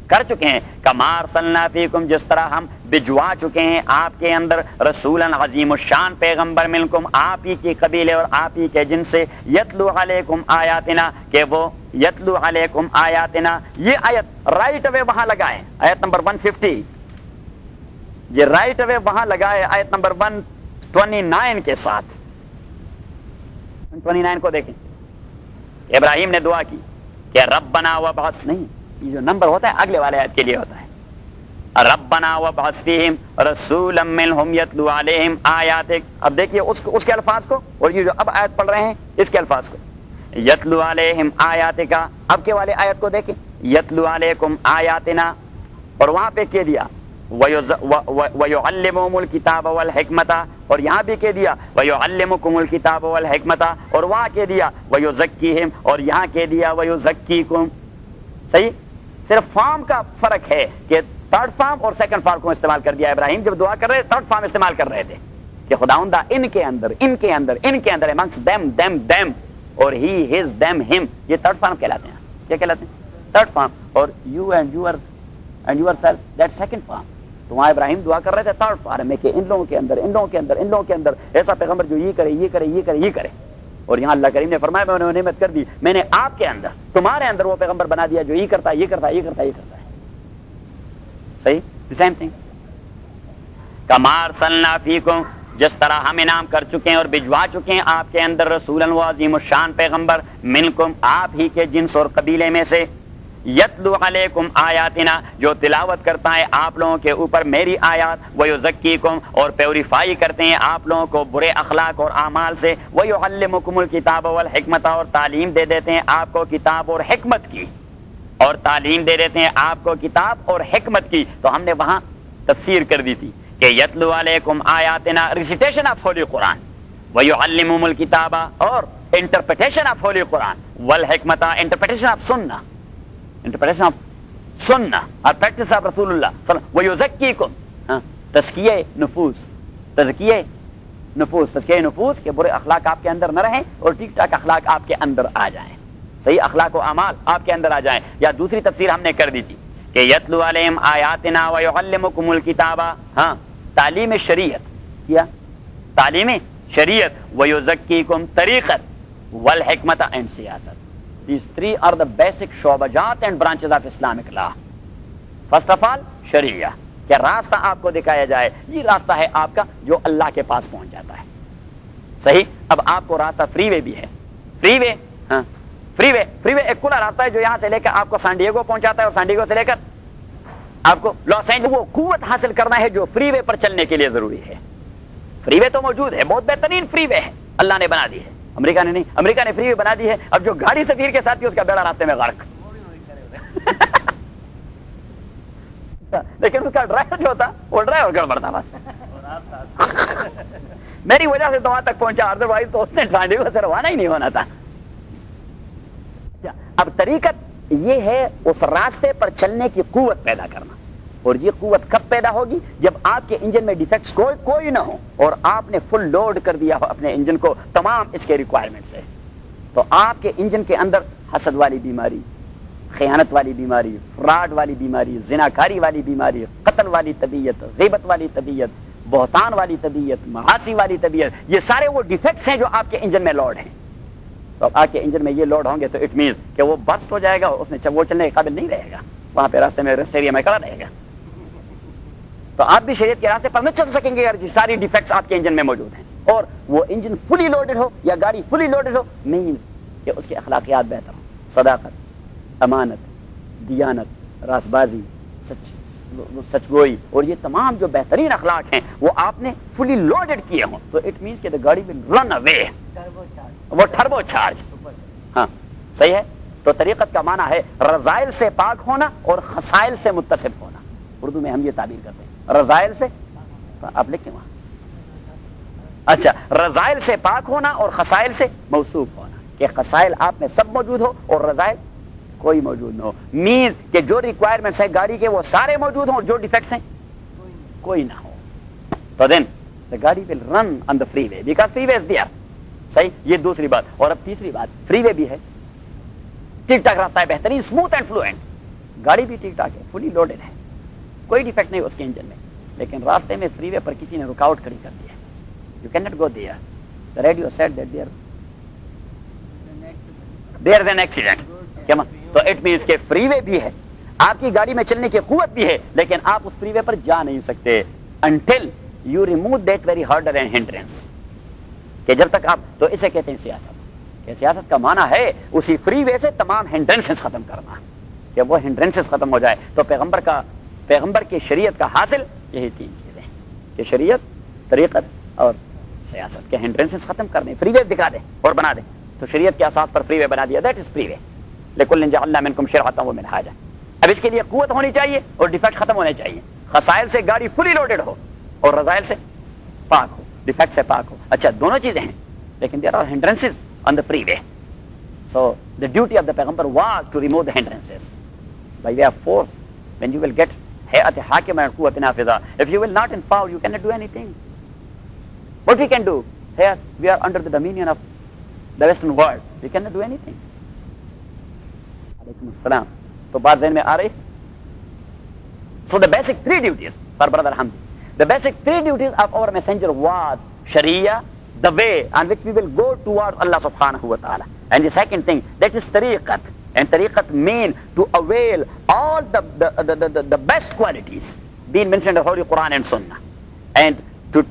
کر چکے ہیں. کما ارسلنا فیکم، جس طرح ہم بھجوا چکے ہیں آپ کے اندر رسولا عظیم الشان پیغمبر منکم، آپ ہی کے قبیلے اور آپ ہی کے جن سے، یتلو علیکم آیاتنا، کہ وہ یتلو علیکم آیاتنا. یہ آیت رائٹ اوے وہاں لگائیں، آیت نمبر 150، یہ رائٹ اوے وہاں لگائے آیت نمبر 129 کے ساتھ. 129 کو دیکھیں. ابراہیم نے دعا کی کہ ربنا وابعث، نہیں، یہ جو نمبر ہوتا ہے اگلے والے آیت کے لیے ہوتا ہے، ربنا وابعث فیہم رسولا منہم یتلو علیہم آیاتک. اب دیکھیے اس کے الفاظ کو، اور یہ جو اب آیت پڑھ رہے ہیں اس کے الفاظ کو، یتلو علیہم آیاتکا. اب کے والے آیت کو دیکھیں، یتلو علیکم آیاتنا، اور وہاں پہ کہہ دیا وَيُعَلِّمُهُمُ الْكِتَابَ وَالْحِكْمَةَ، اور یہاں بھی کہہ دیا وَيُعَلِّمُكُمُ الْكِتَابَ وَالْحِكْمَةَ، اور وہاں کہہ دیا وَيُزَكِّيهِمْ، اور یہاں کہہ دیا وَيُزَكِّيكُمْ. صحیح، صرف فارم کا فرق ہے کہ تھرڈ فارم اور سیکنڈ فارم کو استعمال کر دیا. ابراہیم جب دعا کر رہے تھرڈ فارم استعمال کر رہے تھے کہ خداوندہ ان کے اندر amongst them اور he his them him، یہ تھرڈ فارم کہلاتے ہیں. کیا کہلاتے ہیں؟ Third form. اور you and yourself that second form. تو وہاں ابراہیم دعا کر رہے تھے تھرڈ فارم میں کہ ان لوگوں کے اندر ایسا پیغمبر جو یہ کرے. اور یہاں اللہ کریم نے فرمایا میں انہیں نعمت کر دی، میں نے آپ کے اندر، تمہارے اندر وہ پیغمبر بنا دیا جو یہ کرتا ہے. صحیح، سیم تھنگ. کما ارسلنا فیکم، جس طرح ہم انعام کر چکے ہیں اور بھجوا چکے ہیں آپ کے اندر رسولا و عظیم الشان پیغمبر منکم، آپ ہی کے جنس اور قبیلے میں سے، یتلو علیکم آیاتنا، جو تلاوت کرتا ہے آپ لوگوں کے اوپر میری آیات، ویزکیکم، اور پیوریفائی کرتے ہیں آپ لوگوں کو برے اخلاق اور اعمال سے، ویعلمکم الکتاب والحکمت، اور تعلیم دے دیتے ہیں آپ کو کتاب اور حکمت کی، اور تعلیم دے دیتے ہیں آپ کو کتاب اور حکمت کی. تو ہم نے وہاں تفسیر کر دی تھی کہ یتلو علیکم آیاتنا ریسیٹیشن آف ہولی قرآن، ویعلمہم الکتاب، اور انٹرپریٹیشن آف ہولی قرآن، والحکمت انٹرپریٹیشن آف سنہ، انٹرپریٹیشن آف سنہ اور پریکٹس آف رسول اللہ. ویزکیکم، تزکیہ نفوس کہ برے اخلاق آپ کے اندر نہ رہیں اور ٹھیک ٹھاک اخلاق آپ کے اندر آ جائیں، صحیح اخلاق و اعمال آپ کے اندر آ جائیں. یا دوسری تفسیر ہم نے کر دی تھی کہ یتلو علیہم آیاتنا ویعلمکم الکتاب، تعلیم شریعت کیا، تعلیم شریعت، ویزکیکم طریقت، والحکمت اینڈ سیاست. These three are the basic شعبجات and branches of Islamic law. First of all شریعہ، کہ راستہ آپ کو دکھایا جائے، یہ راستہ ہے آپ کا جو اللہ کے پاس پہنچ جاتا ہے. صحیح. اب آپ کو راستہ فری وے بھی ہے، فری وے ایک کھلا راستہ ہے جو یہاں سے لے کر آپ کو سان ڈیگو پہنچاتا ہے، اور سان ڈیگو سے لے کر آپ کو لاس اینجلس. وہ قوت حاصل کرنا ہے جو فری وے پر چلنے کے لیے ضروری ہے. فری وے تو موجود ہے، بہت بہترین فری وے ہے، اللہ نے بنا دی ہے، امریکہ نے نہیں، امریکہ نے فری وے بنا دی ہے. اب جو گاڑی سفیر کے ساتھ ہی اس کا بیڑا راستے میں غرق. لیکن اس کا ڈرائیور جو ہوتا وہ ڈرائیور گڑبڑ تھا بس. میری وجہ سے تو وہاں تک پہنچا، ادروائز تو اس نے سان ڈیگو سے روانہ ہی نہیں ہونا تھا. اب طریقت یہ ہے اس راستے پر چلنے کی قوت پیدا کرنا، اور یہ قوت کب پیدا ہوگی؟ جب آپ کے انجن میں ڈیفیکٹس کوئی نہ ہو اور آپ نے فل لوڈ کر دیا ہو اپنے انجن کو تمام اس کے ریکوائرمنٹ سے. تو آپ کے انجن کے اندر حسد والی بیماری، خیانت والی بیماری، فراڈ والی بیماری، زناکاری والی بیماری، قتل والی طبیعت، غیبت والی طبیعت، بہتان والی طبیعت، معاصی والی طبیعت، یہ سارے وہ ڈیفیکٹس ہیں جو آپ کے انجن میں لوڈ ہیں. تو اب آپ کے انجن میں یہ لوڈ ہوں گے تو اٹ مینس کہ وہ برسٹ ہو جائے گا، اس میں وہ چلنے کے قابل نہیں رہے گا، وہاں پہ راستے میں ریسٹ ایریا میں کھڑا رہے گا. تو آپ بھی شریعت کے راستے پر نہ چل سکیں گے اگر ساری ڈیفیکٹس آپ کے انجن میں موجود ہیں. اور وہ انجن فلی لوڈڈ ہو یا گاڑی فلی لوڈڈ ہو، مینس کہ اس کی اخلاقیات بہتر ہوں، صداقت، امانت، دیانت، راست بازی، سچ گوئی، اور یہ تمام جو بہترین اخلاق ہیں وہ آپ نے فلی لوڈڈ کیے ہوں. تو اٹ مینس کہ the گاڑی ول رن اوے، وہ ٹربو چارج. ہاں صحیح ہے. تو طریقت کا معنی ہے رذائل سے پاک ہونا اور خسائل سے متصف ہونا. اردو میں ہم یہ تعبیر کرتے ہیں رذائل سے، آپ لکھیں وہاں. اچھا، رذائل سے پاک ہونا اور خسائل سے موصوف ہونا، کہ خسائل آپ میں سب موجود ہو اور رذائل کوئی موجود نہ ہو. مین کہ جو ریکوائرمنٹس ہیں گاڑی کے وہ سارے موجود ہوں اور جو ڈیفیکٹس ہیں کوئی نہ ہو. تو دین the گاڑی will run on the freeway because freeway is there. صحیح، یہ دوسری بات. اور اب تیسری بات، فری وے بھی ہے، ٹھیک ٹھاک راستہ ہے، بہترین، اسموتھ اینڈ فلوئنٹ، گاڑی بھی ٹھیک ٹھاک ہے، فلی لوڈڈ ہے، کوئی ڈیفیکٹ نہیں اس کے انجن میں. لیکن راستے میں فری وے پر کسی نے رکاوٹ کھڑی کر دی ہے. You can not go there. The radio said that there is an accident. تو اٹ مینس کہ فری وے بھی ہے، آپ کی گاڑی میں چلنے کی قوت بھی ہے، لیکن آپ اس فری وے پر جا نہیں سکتے until you remove that very hurdle and hindrance. کہ جب تک آپ، تو اسے کہتے ہیں سیاست، کہ سیاست کا معنی ہے اسی فری وے سے تمام ہنڈرنسز ختم کرنا، کہ وہ ہنڈرنسز ختم ہو جائے. تو پیغمبر کی شریعت کا حاصل یہی تین چیزیں، کہ شریعت، طریقت اور سیاست کے ہنڈرنسز ختم کر دیں، فری وے دکھا دیں اور بنا دیں. تو شریعت کے اساس پر فری وے بنا دیا، دیٹ از فری وے. لکل جعلنا منکم شرعۃ ومنہاجا. اب اس کے لیے قوت ہونی چاہیے اور ڈیفیکٹ ختم ہونے چاہیے. خسائل سے گاڑی فلی لوڈڈ ہو اور رذائل سے پاک ہو، ڈیفیکٹ سے پاک ہو. اچھا دونوں چیزیں ہیں، لیکن there are hindrances on the free way. So the duty of the پیغمبر was to remove the hindrances by way of force. When you will get hayat hakima and quwwat nafiza, if you will not empower, you cannot do anything. What we can do here, we are under the dominion of the western world, we cannot do anything. Alaikum assalam. تو بات ذہن میں آ رہی. So the basic three duties for brother Hamdi, the basic three duties of our messenger was Sharia, the way on which we will go towards Allah subhanahu wa ta'ala. And the second thing, that is tariqat. And tariqat mean to avail all the best qualities being mentioned in the Holy Quran and Sunnah. And to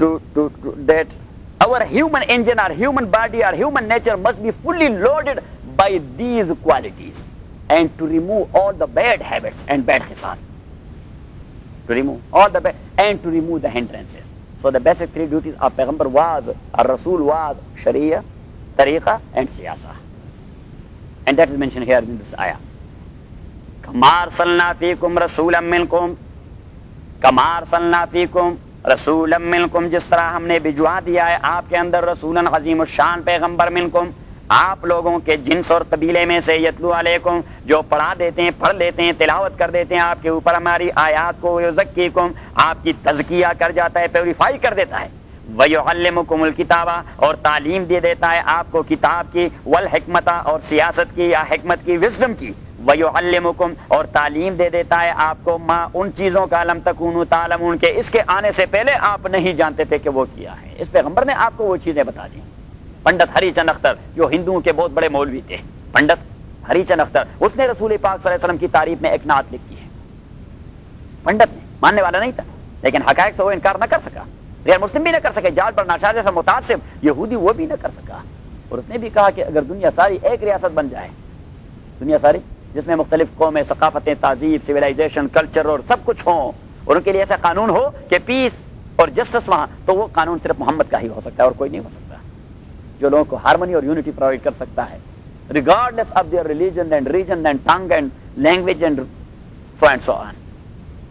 that our human engine, our human body, our human nature must be fully loaded by these qualities. And to remove all the bad habits and bad khisal. To remove all the bad, and to remove the hindrances. So the basic three duties of Payghambar was, our Rasul was, Sharia, Tariqa and Siyasa. And that is mentioned here in this ayah. Kama arsalna fikum rasulan minkum, kama arsalna fikum rasulan minkum, جس طرح ہم نے بھجوا دیا ہے آپ کے اندر رسولاً عظیم الشان پیغمبر منکم، آپ لوگوں کے جنس اور قبیلے میں سے، یتلو علیکم، جو پڑھا دیتے ہیں، پڑھ لیتے ہیں، تلاوت کر دیتے ہیں آپ کے اوپر ہماری آیات کو، یزکیکم، آپ کی تزکیہ کر جاتا ہے، پیوریفائی کر دیتا ہے، ویعلمکم الکتابہ، اور تعلیم دے دیتا ہے آپ کو کتاب کی، والحکمت، اور سیاست کی یا حکمت کی، وزڈم کی، ویعلمکم، اور تعلیم دے دیتا ہے آپ کو ما، ان چیزوں کا، لم تکونوا تعلمون، کے اس کے آنے سے پہلے آپ نہیں جانتے تھے کہ وہ کیا ہے. اس پیغمبر نے آپ کو وہ چیزیں بتا دی. پنڈت ہری چند اختر جو ہندوؤں کے بہت بڑے مولوی تھے، پنڈت ہری چند اختر، اس نے رسول پاک صلی اللہ علیہ وسلم کی تعریف میں ایک نعت لکھی ہے. پنڈت نے، ماننے والا نہیں تھا، لیکن حقائق سے وہ انکار نہ کر سکا، غیر مسلم بھی نہ کر سکے، جال پر ناشار جیسا متعصب یہودی وہ بھی نہ کر سکا. اور اس نے بھی کہا کہ اگر دنیا ساری ایک ریاست بن جائے، دنیا ساری جس میں مختلف قومیں، ثقافتیں، تہذیب، سویلائزیشن، کلچر اور سب کچھ ہوں، اور ان کے لیے ایسا قانون ہو کہ پیس اور جسٹس وہاں، تو وہ قانون صرف محمد کا ہی ہو سکتا ہے اور کوئی نہیں ہو سکتا، جو لوگوں کو ہارمنی اور یونٹی پرووائڈ کر سکتا ہے regardless of their religion and region and tongue and language and so on.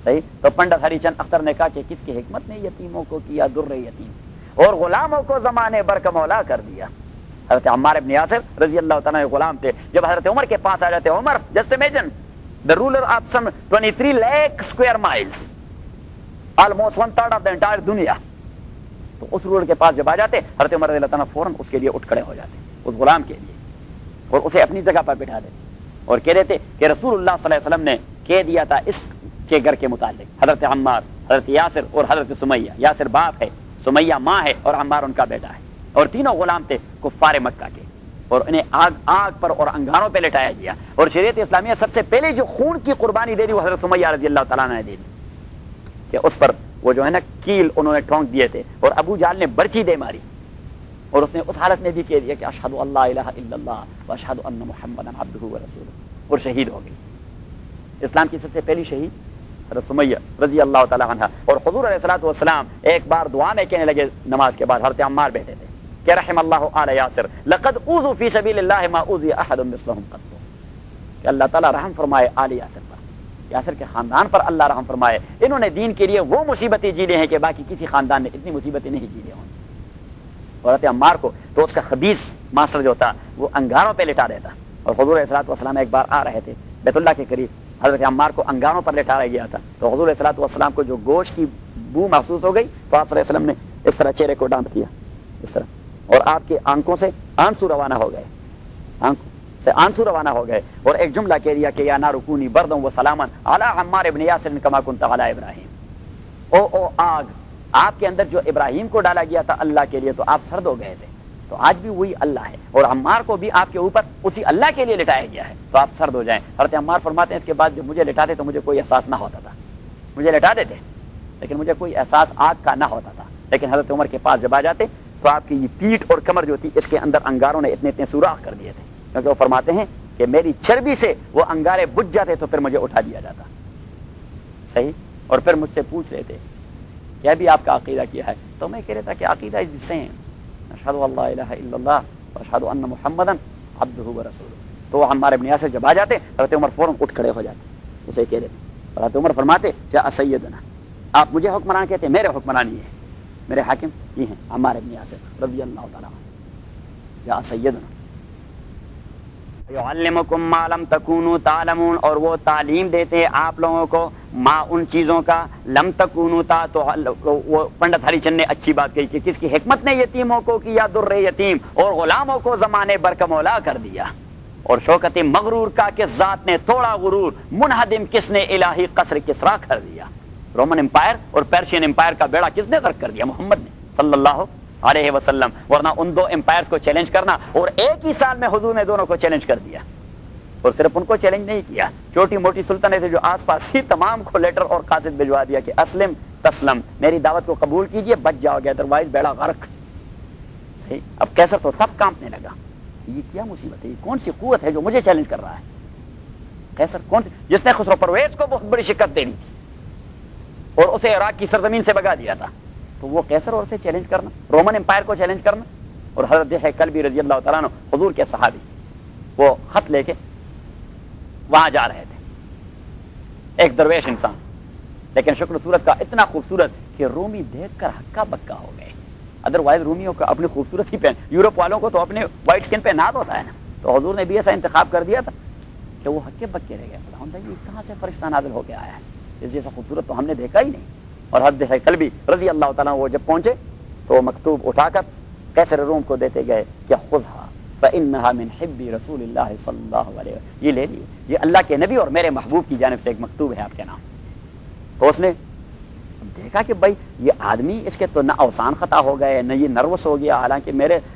صحیح. تو پنڈت ہری چند اختر نے کہا کہ کس کی حکمت نے یتیموں کو کیا در یتیم اور غلاموں کو زمانے بر کا مولا کر دیا. حضرت عمار ابن یاسر رضی اللہ تعالیٰ غلام تھے. جب حضرت عمر کے پاس آ جاتے، عمر just imagine the ruler of some 23 lakh square miles, almost 1/3 of the entire دنیا، تو اس رولر کے پاس جب آ جاتے، حضرت عمر رضی اللہ تعالیٰ فوراً اس کے لیے اٹھ کھڑے ہو جاتے، اس غلام کے لیے، اور اسے اپنی جگہ پر بٹھا دیتے اور کہہ دیتے کہ رسول اللہ صلی اللہ علیہ وسلم نے کہہ دیا تھا اس کے گھر کے متعلق. حضرت عمار، حضرت یاسر اور حضرت سمیہ، یاسر باپ ہے، سمیہ ماں ہے اور عمار ان کا بیٹا ہے، اور تینوں غلام تھے کفار مکہ کے، اور انہیں آگ پر اور انگاروں پہ لٹایا گیا. اور شریعت اسلامیہ سب سے پہلے جو خون کی قربانی دے دی وہ حضرت سمیہ رضی اللہ تعالیٰ نے دے دی، کہ اس پر وہ جو ہے نا کیل انہوں نے ٹھونک دیے تھے، اور ابو جہل نے برچی دے ماری، اور اس نے اس حالت میں بھی کہہ دیا کہ اشہد اللہ الہ الا اللہ واشہد ان محمدا عبدہ ورسولہ، اور شہید ہو گئی. اسلام کی سب سے پہلی شہید حضرت سمیہ رضی اللہ تعالیٰ عنہ. اور حضور علیہ الصلوۃ والسلام ایک بار دعا میں کہنے لگے نماز کے بعد، حضرت عمار بیٹھے تھے، کہ رحم اللہ آل یاسر لقد اوذوا فی سبیل اللہ ما اوذی احد مثلهم قط، کہ اللہ تعالیٰ رحم فرمائے آل یاسر پر، یاسر کے خاندان پر اللہ رحم فرمائے، انہوں نے دین کے لیے وہ مصیبتیں جی لی ہیں کہ باقی کسی خاندان نے اتنی مصیبتیں نہیں جی لی ہوں. اور حضرت عمار کو تو اس کا خبیث ماسٹر جو تھا وہ انگاروں پہ لٹا دیتا. اور حضور علیہ الصلوۃ والسلام ایک بار آ رہے تھے بیت اللہ کے قریب، حضرت عمار کو انگاروں پر لٹایا گیا تھا، تو حضور علیہ الصلوۃ والسلام کو جو گوشت کی بو محسوس ہو گئی، تو آپ صلی اللہ علیہ وسلم نے اس طرح چہرے کو ڈانپ کیا، اس طرح اور آپ کی آنکھوں سے آنسو روانہ ہو گئے، آنکھوں سے آنسو روانہ ہو گئے، اور ایک جملہ کہہ دیا کہ یا نار کونی بردًا وسلاما علی عمار ابن یاسر کما کنت علی ابراہیم، او آگ، آپ کے اندر جو ابراہیم کو ڈالا گیا تھا اللہ کے لیے تو آپ سرد ہو گئے تھے، تو آج بھی وہی اللہ ہے، اور عمار کو بھی آپ کے اوپر اسی اللہ کے لیے لٹایا گیا ہے تو آپ سرد ہو جائیں۔ حضرت عمار فرماتے ہیں اس کے بعد جب مجھے لٹاتے تو مجھے کوئی احساس نہ ہوتا تھا، مجھے لٹا دیتے لیکن مجھے کوئی احساس آگ کا نہ ہوتا تھا، لیکن حضرت عمر کے پاس جب آ جاتے تو آپ کی یہ پیٹھ اور کمر جو تھی اس کے اندر انگاروں نے اتنے اتنے سوراخ کر دیے تھے، کیونکہ وہ فرماتے ہیں کہ میری چربی سے وہ انگارے بجھ جاتے تو پھر مجھے اٹھا دیا جاتا، صحیح، اور پھر مجھ سے پوچھ رہے تھے کیا بھی آپ کا عقیدہ کیا ہے، تو میں کہہ رہا تھا کہ عقیدہ از دی سیم، اشہد ان لا الہ الا اللہ واشہد ان محمدا عبدہ ورسولہ۔ تو عمار ابن یاسر جب آ جاتے حضرت عمر فوراً اٹھ کھڑے ہو جاتے، اسے کہہ رہے تھے، حضرت عمر فرماتے جاء سیدنا، آپ مجھے حکمران کہتے ہیں، میرے حکمران یہ ہے، میرے حاکم یہ ہیں عمار ابن یاسر رضی اللہ تعالیٰ عنہ، جاء سیدنا یعلمکم ما لم تکونوا تعلمون، اور وہ تعلیم دیتے ہیں آپ لوگوں کو ما ان چیزوں کا لم تکونوا تو وہ پنڈت ہری چند نے اچھی بات کہی کہ کس کی حکمت نے یتیموں کو کیا در یتیم اور غلاموں کو زمانے برکمولا کر دیا، اور شوکت مغرور کا کس ذات نے توڑا غرور، منہدم کس نے الہی قصر کسرا کر دیا۔ رومن امپائر اور پیرشین امپائر کا بیڑا کس نے غرق کر دیا؟ محمد نے صلی اللہ علیہ وسلم، ورنہ ان دو امپائر کو چیلنج کرنا، اور ایک ہی سال میں حضور نے دونوں کو چیلنج کر دیا، اور صرف ان کو چیلنج نہیں کیا، چھوٹی موٹی سلطنتیں جو آس پاس ہی تمام کو لیٹر اور قاصد بھجوا دیا کہ اسلم تسلم، میری دعوت کو قبول کیجئے بچ جاؤ گے، ادروائز بیڑا غرق۔ صحیح، اب کیسر تو تب کانپنے لگا، یہ کیا مصیبت ہے، یہ کون سی قوت ہے جو مجھے چیلنج کر رہا ہے؟ کیسر کون سی، جس نے خسرو پرویز کو بہت بڑی شکست دینی تھی اور اسے عراق کی سرزمین سے بگا دیا تھا، تو وہ کیسر اور اسے چیلنج کرنا، رومن امپائر کو چیلنج کرنا۔ اور حضرت کلبی رضی اللہ تعالیٰ عنہ حضور کے صحابی، وہ خط لے کے وہاں جا رہے تھے، ایک درویش انسان، لیکن شکل صورت کا اتنا خوبصورت کہ رومی دیکھ کر ہکا بکا ہو گئے۔ ادروائز رومیوں کو اپنی خوبصورت ہی پہن، یورپ والوں کو تو اپنے وائٹ سکن پہ ناز ہوتا ہے نا، تو حضور نے بھی ایسا انتخاب کر دیا تھا کہ وہ ہکے بکے رہ گئے، خدا یہ کہاں سے فرشتہ نازل ہو کے آیا ہے، اس جیسا خوبصورت تو ہم نے دیکھا ہی نہیں۔ اور حضرت کلبی رضی اللہ تعالیٰ وہ جب پہنچے تو وہ مکتوب اٹھا کر قیصر روم کو دیتے گئے کہ خذھا فإنها من حب رسول اللہ صلی اللہ علیہ وسلم، یہ لے لیے، یہ اللہ کے نبی اور میرے محبوب کی جانب سے ایک مکتوب ہے آپ کے نام۔ تو اس نے دیکھا کہ بھائی یہ آدمی، اس کے تو نہ اوسان خطا ہو گئے نہ یہ نروس ہو گیا، حالانکہ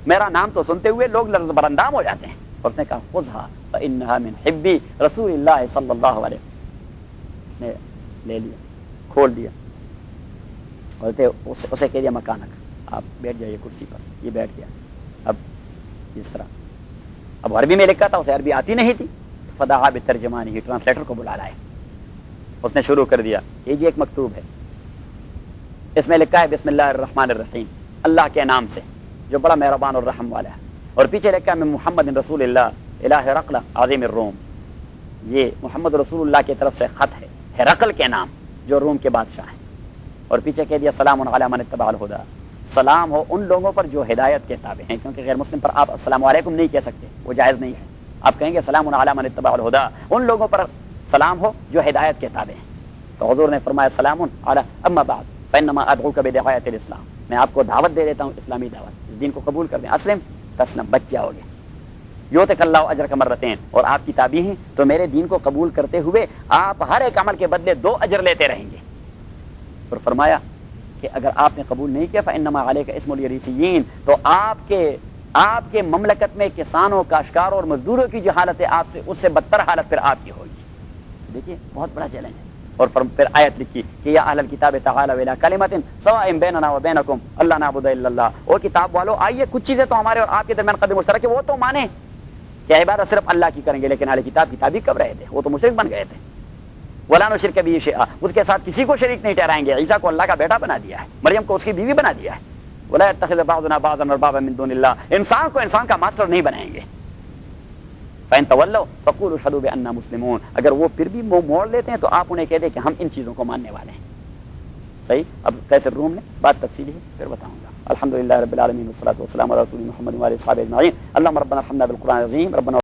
میرا نام تو سنتے ہوئے لوگ لرز برندام ہو جاتے ہیں، اور اس نے کہا خذھا فإنها من حب رسول اللہ صلی اللہ علیہ وسلم، اس نے لے لیا، کھول دیا، اور اسے کہہ دیا مکانک، آپ بیٹھ جائیے کرسی پر، یہ بیٹھ گیا۔ اب اس طرح اب عربی میں لکھا تھا، اسے عربی آتی نہیں تھی، فدعا بترجمانی، ٹرانسلیٹر کو بلا لائے، اس نے شروع کر دیا، یہ جی ایک مکتوب ہے، اس میں لکھا ہے بسم اللہ الرحمن الرحیم، اللہ کے نام سے جو بڑا مہربان اور رحم والا ہے، اور پیچھے لکھا ہے من محمد رسول اللہ الہ ہرقل عظیم الروم، یہ محمد رسول اللہ کی طرف سے خط ہے ہرقل کے نام جو روم کے بادشاہ ہیں، اور پیچھے کہہ دیا سلام علی من اتبع الہدی، سلام ہو ان لوگوں پر جو ہدایت کے تابع ہیں، کیونکہ غیر مسلم پر آپ السلام علیکم نہیں کہہ سکتے، وہ جائز نہیں ہے، آپ کہیں گے سلام علی من اتبع الہدی، ان لوگوں پر سلام ہو جو ہدایت کے تابع ہیں۔ تو حضور نے فرمایا سلام علی اما بعد فانما ادعوک بدعایۃ الاسلام، میں آپ کو دعوت دے دیتا ہوں اسلامی دعوت، اس دین کو قبول کر دیں، اسلم تسلم، بچ جاؤ گے، یؤتک اللہ اجرک مرتین، اور آپ کی تابع ہیں تو میرے دین کو قبول کرتے ہوئے آپ ہر ایک عمل کے بدلے 2 اجر لیتے رہیں گے۔ اور فرمایا کہ اگر آپ نے قبول نہیں کیا فانما علیک اسم الیریسیین، تو آپ کے مملکت میں کسانوں، کاشتکاروں اور مزدوروں کی جو حالت ہے آپ سے اس سے بدتر حالت پھر آپ کی ہوگی۔ دیکھیے بہت بڑا چیلنج ہے۔ اور پھر آیت لکھی کہ یا اہل الکتاب تعالوا الی کلمۃ سواء بیننا وبینکم الا نعبد الا اللہ، اور کتاب والو آئیے کچھ چیزیں تو ہمارے اور آپ کے درمیان قدر مشترک ہے، وہ تو مانیں کہ عبادت صرف اللہ کی کریں گے، لیکن اہل کتاب کتابی کب رہے تھے، وہ تو مشرک بن گئے تھے۔ ولا نشرک بہ شیئا، اس کے ساتھ کسی کو شریک نہیں ٹھہرائیں گے، عیسیٰ کو اللہ کا بیٹا بنا دیا ہے، مریم کو اس کی بیوی بنا دیا ہے، ولا يتخذ بعضنا بعضا اربابا من دون اللہ، انسان کو انسان کا ماسٹر نہیں بنائیں گے۔ فإن تولوا فقولوا اشهدوا بأننا مسلمون، اگر وہ پھر بھی منہ موڑ لیتے ہیں تو آپ انہیں کہہ دیں کہ ہم ان چیزوں کو ماننے والے ہیں۔ صحیح، اب قیصر روم نے بات تفصیلی ہے پھر بتاؤں گا۔ الحمدللہ رب العالمین والصلاۃ والسلام علی رسول محمد وعلی اصحابہ اجمعین، اللهم ربنا ارحمنا بالقرآن العظیم، ربنا